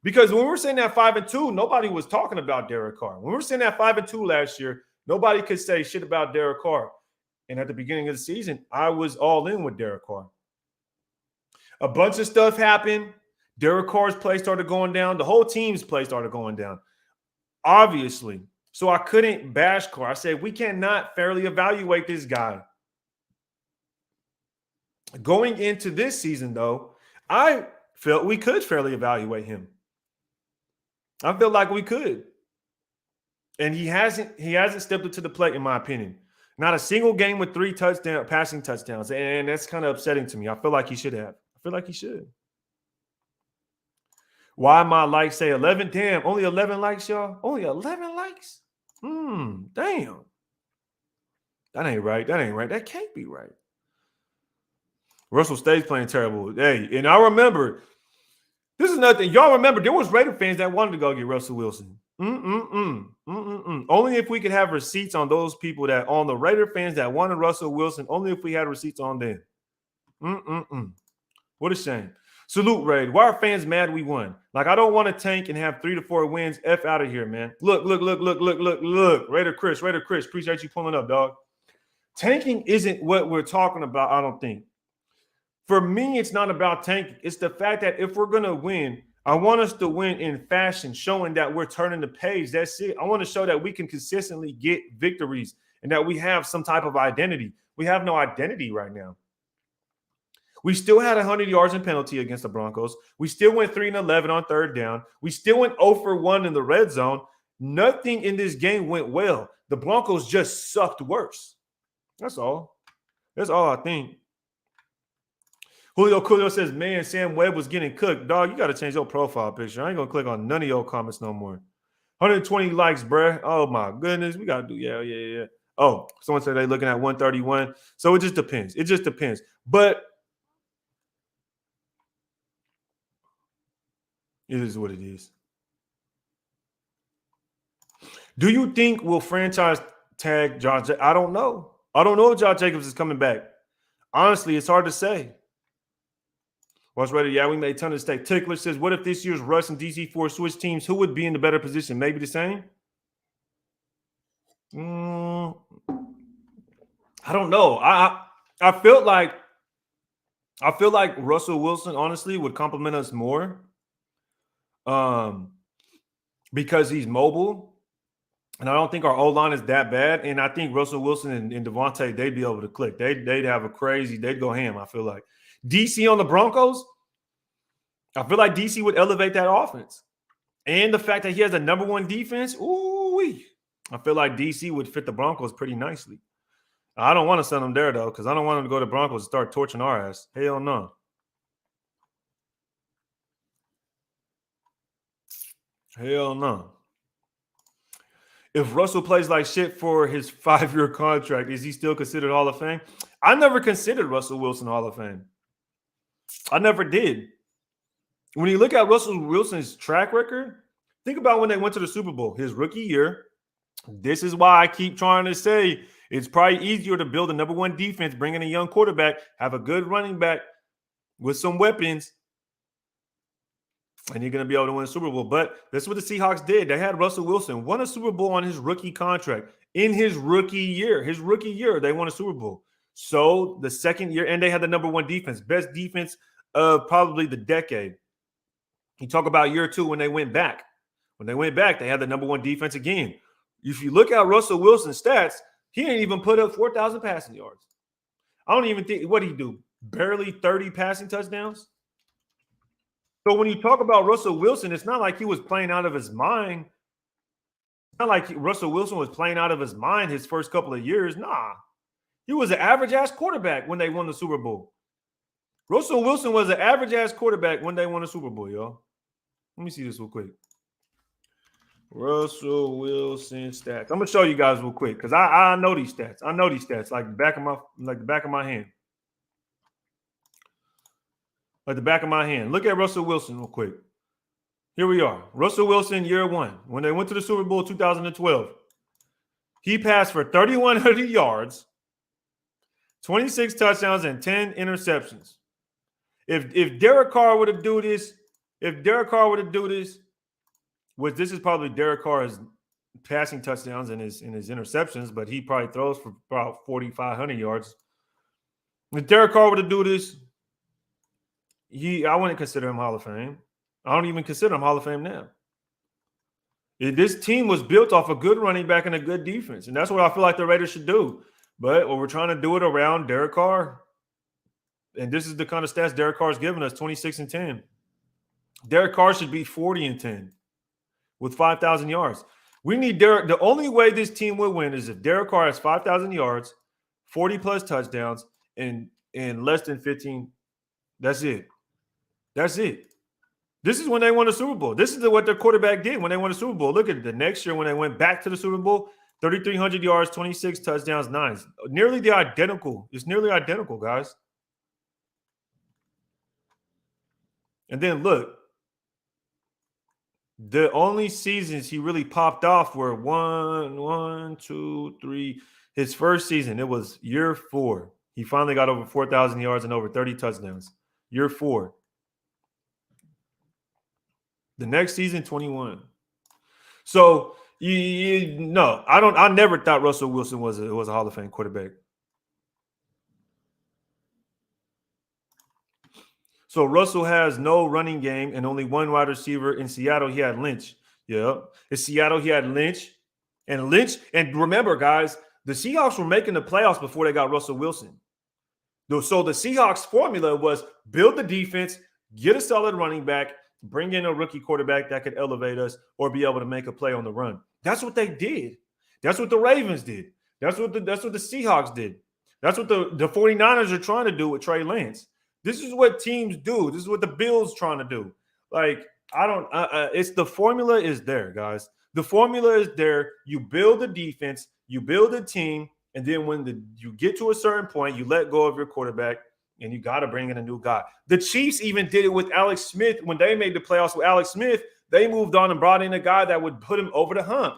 Because when we were sitting at 5-2, nobody was talking about Derek Carr. When we were sitting at 5-2 last year, nobody could say shit about Derek Carr. And at the beginning of the season, I was all in with Derek Carr. A bunch of stuff happened. Derek Carr's play started going down. The whole team's play started going down, obviously. So I couldn't bash Carr. I said, we cannot fairly evaluate this guy. Going into this season, though, I felt we could fairly evaluate him. I felt like we could. And he hasn't stepped up to the plate, in my opinion. Not a single game with 3 passing touchdowns. And that's kind of upsetting to me. I feel like he should have. Why my likes say 11? Damn, only 11 likes, y'all? Only 11 likes? Damn. That ain't right. That can't be right. Russell stays playing terrible. Hey, and I remember, this is nothing. Y'all remember, there was Raider fans that wanted to go get Russell Wilson. Only if we could have receipts on those people on the Raider fans that wanted Russell Wilson, only if we had receipts on them. What a shame. Salute, Raid. Why are fans mad we won? Like, I don't want to tank and have 3 to 4 wins. F out of here, man. Look. Raider Chris. Appreciate you pulling up, dog. Tanking isn't what we're talking about, I don't think. For me, it's not about tanking. It's the fact that if we're going to win, I want us to win in fashion, showing that we're turning the page. That's it. I want to show that we can consistently get victories and that we have some type of identity. We have no identity right now. We still had 100 yards in penalty against the Broncos. We still went 3-11 on third down. We still went 0 for 1 in the red zone. Nothing in this game went well. The Broncos just sucked worse. That's all. That's all I think. Julio says, man, Sam Webb was getting cooked. Dog, you got to change your profile picture. I ain't going to click on none of your comments no more. 120 likes, bruh. Oh, my goodness. We got to do, yeah. Oh, someone said they're looking at 131. So it just depends. But it is what it is. Do you think we'll franchise tag Josh? I don't know. I don't know if Josh Jacobs is coming back. Honestly, it's hard to say. Watch Raider, yeah, we made a ton of mistakes. Tickler says, what if this year's Russ and DC4 switch teams? Who would be in the better position? Maybe the same? I don't know. I feel like Russell Wilson, honestly, would compliment us more. Because he's mobile. And I don't think our O-line is that bad. And I think Russell Wilson and Devontae, they'd be able to click. They'd have they'd go ham, I feel like. DC on the Broncos, I feel like DC would elevate that offense. And the fact that he has a number 1 defense, ooh-wee. I feel like DC would fit the Broncos pretty nicely. I don't want to send them there, though, because I don't want them to go to Broncos and start torching our ass. Hell no. Hell no. If Russell plays like shit for his 5-year contract, is he still considered Hall of Fame? I never considered Russell Wilson Hall of Fame. I never did. When you look at Russell Wilson's track record, think about when they went to the Super Bowl, his rookie year. This is why I keep trying to say it's probably easier to build a number 1 defense, bring in a young quarterback, have a good running back with some weapons, and you're going to be able to win a Super Bowl. But that's what the Seahawks did. They had Russell Wilson won a Super Bowl on his rookie contract. In his rookie year, they won a Super Bowl. So the second year, and they had the number 1 defense, best defense of probably the decade. You talk about year 2 when they went back. When they went back, they had the number 1 defense again. If you look at Russell Wilson's stats, he didn't even put up 4,000 passing yards. I don't even think, what did he do? Barely 30 passing touchdowns? So when you talk about Russell Wilson, it's not like he was playing out of his mind. It's not like Russell Wilson was playing out of his mind his first couple of years. Nah. He was an average-ass quarterback when they won the Super Bowl. Russell Wilson was an average-ass quarterback when they won the Super Bowl, y'all. Let me see this real quick. Russell Wilson stats. I'm gonna show you guys real quick because I know these stats. I know these stats like the back of my hand. Like the back of my hand. Look at Russell Wilson real quick. Here we are. Russell Wilson, year 1. When they went to the Super Bowl 2012, he passed for 3,100 yards, 26 touchdowns, and 10 interceptions. If Derek Carr were to do this, which this is probably Derek Carr's passing touchdowns and his interceptions, but he probably throws for about 4,500 yards. If Derek Carr were to do this, I wouldn't consider him Hall of Fame. I don't even consider him Hall of Fame now. This team was built off a good running back and a good defense, and that's what I feel like the Raiders should do. But we're trying to do it around Derek Carr. And this is the kind of stats Derek Carr's given us, 26 and 10. Derek Carr should be 40 and 10 with 5,000 yards. We need Derek. The only way this team will win is if Derek Carr has 5,000 yards, 40-plus touchdowns, and less than 15. That's it. That's it. This is when they won the Super Bowl. This is what their quarterback did when they won the Super Bowl. Look at it. The next year when they went back to the Super Bowl, 3,300 yards, 26 touchdowns, 9. Nearly the identical. It's nearly identical, guys. And then look, the only seasons he really popped off were 1, 2, 3. His first season, it was year 4. He finally got over 4,000 yards and over 30 touchdowns. Year 4. The next season, 21. So, no, I never thought Russell Wilson was a Hall of Fame quarterback. So Russell has no running game and only one wide receiver. In Seattle, he had Lynch. Yeah. In Seattle, he had Lynch. And remember, guys, the Seahawks were making the playoffs before they got Russell Wilson. So the Seahawks formula was build the defense, get a solid running back, bring in a rookie quarterback that could elevate us or be able to make a play on the run. That's what they did. That's what the Ravens did. That's what the Seahawks did. That's what the 49ers are trying to do with Trey Lance. This is what teams do. This is what the Bills trying to do. Like, it's the formula is there, guys. The formula is there. You build a defense, you build a team, and then when you get to a certain point, you let go of your quarterback, and you got to bring in a new guy. The Chiefs even did it with Alex Smith. When they made the playoffs with Alex Smith, they moved on and brought in a guy that would put him over the hump.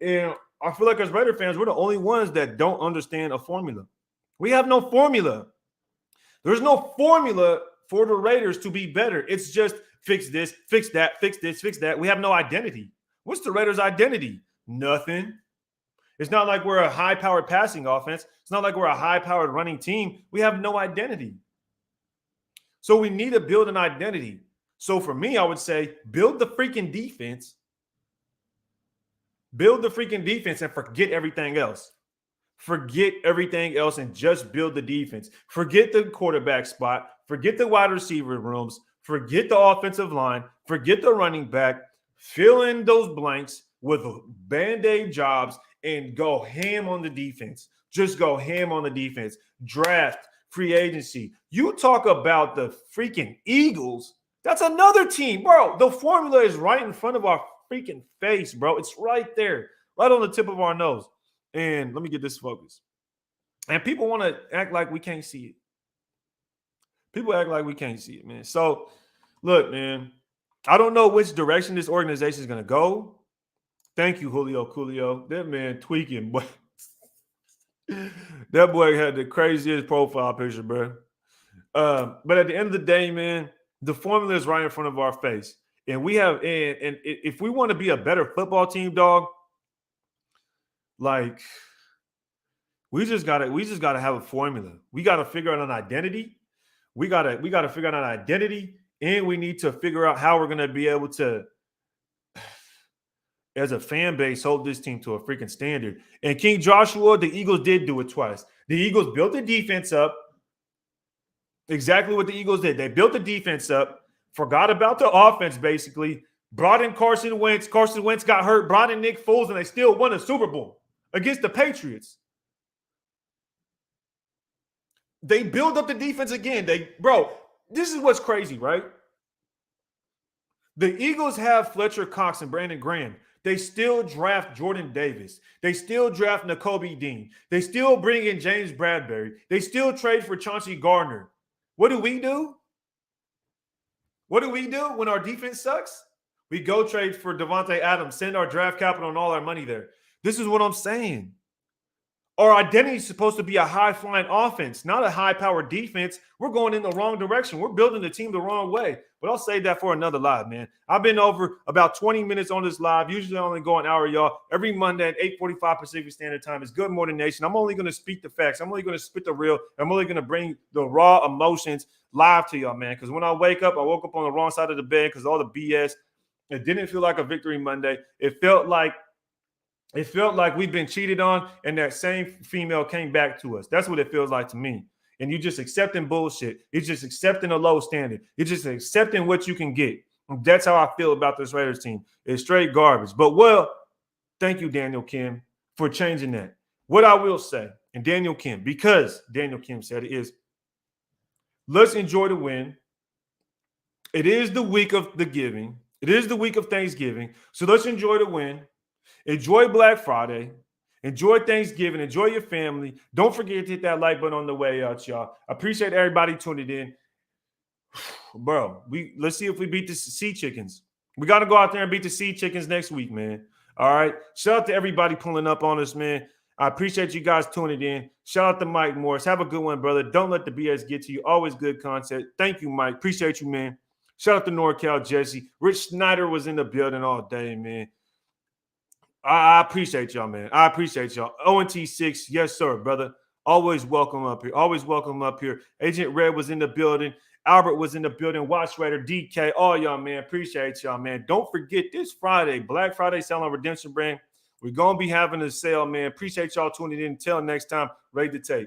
And I feel like as Raider fans, we're the only ones that don't understand a formula. We have no formula. There's no formula for the Raiders to be better. It's just fix this, fix that, fix this, fix that. We have no identity. What's the Raiders' identity? Nothing. It's not like we're a high-powered passing offense. It's not like we're a high-powered running team. We have no identity. So we need to build an identity. So for me, I would say build the freaking defense. Build the freaking defense and forget everything else. Forget everything else and just build the defense. Forget the quarterback spot. Forget the wide receiver rooms. Forget the offensive line. Forget the running back. Fill in those blanks with Band-Aid jobs and go ham on the defense. Just go ham on the defense. Draft, free agency. You talk about the freaking Eagles. That's another team, bro. The formula is right in front of our freaking face, bro. It's right there, right on the tip of our nose. And let me get this focused. And people want to act like we can't see it. People act like we can't see it, man. So, look, man, I don't know which direction this organization is going to go. Thank you, Julio Coolio. That man tweaking, boy. That boy had the craziest profile picture, bro. But at the end of the day, man, the formula is right in front of our face. And we have, and if we want to be a better football team, dog, like we just gotta have a formula. We gotta figure out an identity. We gotta figure out an identity, and we need to figure out how we're gonna be able to, as a fan base, hold this team to a freaking standard. And King Joshua, the Eagles did do it twice. The Eagles built the defense up. Exactly what the Eagles did. They built the defense up, forgot about the offense, basically, brought in Carson Wentz. Carson Wentz got hurt, brought in Nick Foles, and they still won a Super Bowl against the Patriots. They build up the defense again. Bro, this is what's crazy, right? The Eagles have Fletcher Cox and Brandon Graham. They still draft Jordan Davis. They still draft Nakobe Dean. They still bring in James Bradbury. They still trade for Chauncey Gardner. What do we do? What do we do when our defense sucks? We go trade for Devontae Adams, send our draft capital and all our money there. This is what I'm saying. Our identity is supposed to be a high-flying offense, not a high-powered defense. We're going in the wrong direction. We're building the team the wrong way. But I'll save that for another live, man. I've been over about 20 minutes on this live. Usually I only go an hour, y'all. Every Monday at 8:45 Pacific Standard Time. It's Good Morning Nation. I'm only going to speak the facts. I'm only going to spit the real. I'm only going to bring the raw emotions live to y'all, man. Because when I wake up, I woke up on the wrong side of the bed because all the BS. It didn't feel like a victory Monday. It felt like we've been cheated on, and that same female came back to us. That's what it feels like to me. And you just accepting bullshit. You're just accepting a low standard. You're just accepting what you can get. And that's how I feel about this Raiders team. It's straight garbage. But, well, thank you, Daniel Kim, for changing that. What I will say, and Daniel Kim, because Daniel Kim said it, is let's enjoy the win. It is the week of the giving. It is the week of Thanksgiving. So let's enjoy the win. Enjoy Black Friday. Enjoy Thanksgiving. Enjoy your family. Don't forget to hit that like button on the way out, y'all. I appreciate everybody tuning in. Bro, let's see if we beat the Sea Chickens. We got to go out there and beat the Sea Chickens next week, man. All right? Shout out to everybody pulling up on us, man. I appreciate you guys tuning in. Shout out to Mike Morris. Have a good one, brother. Don't let the BS get to you. Always good content. Thank you, Mike. Appreciate you, man. Shout out to NorCal Jesse. Rich Snyder was in the building all day, man. I appreciate y'all, man. I appreciate y'all. ONT6, yes, sir, brother. Always welcome up here. Always welcome up here. Agent Red was in the building. Albert was in the building. Watch Raider, DK, all y'all, man. Appreciate y'all, man. Don't forget this Friday, Black Friday sale on Redemption Brand. We're going to be having a sale, man. Appreciate y'all tuning in. Until next time, ready to take.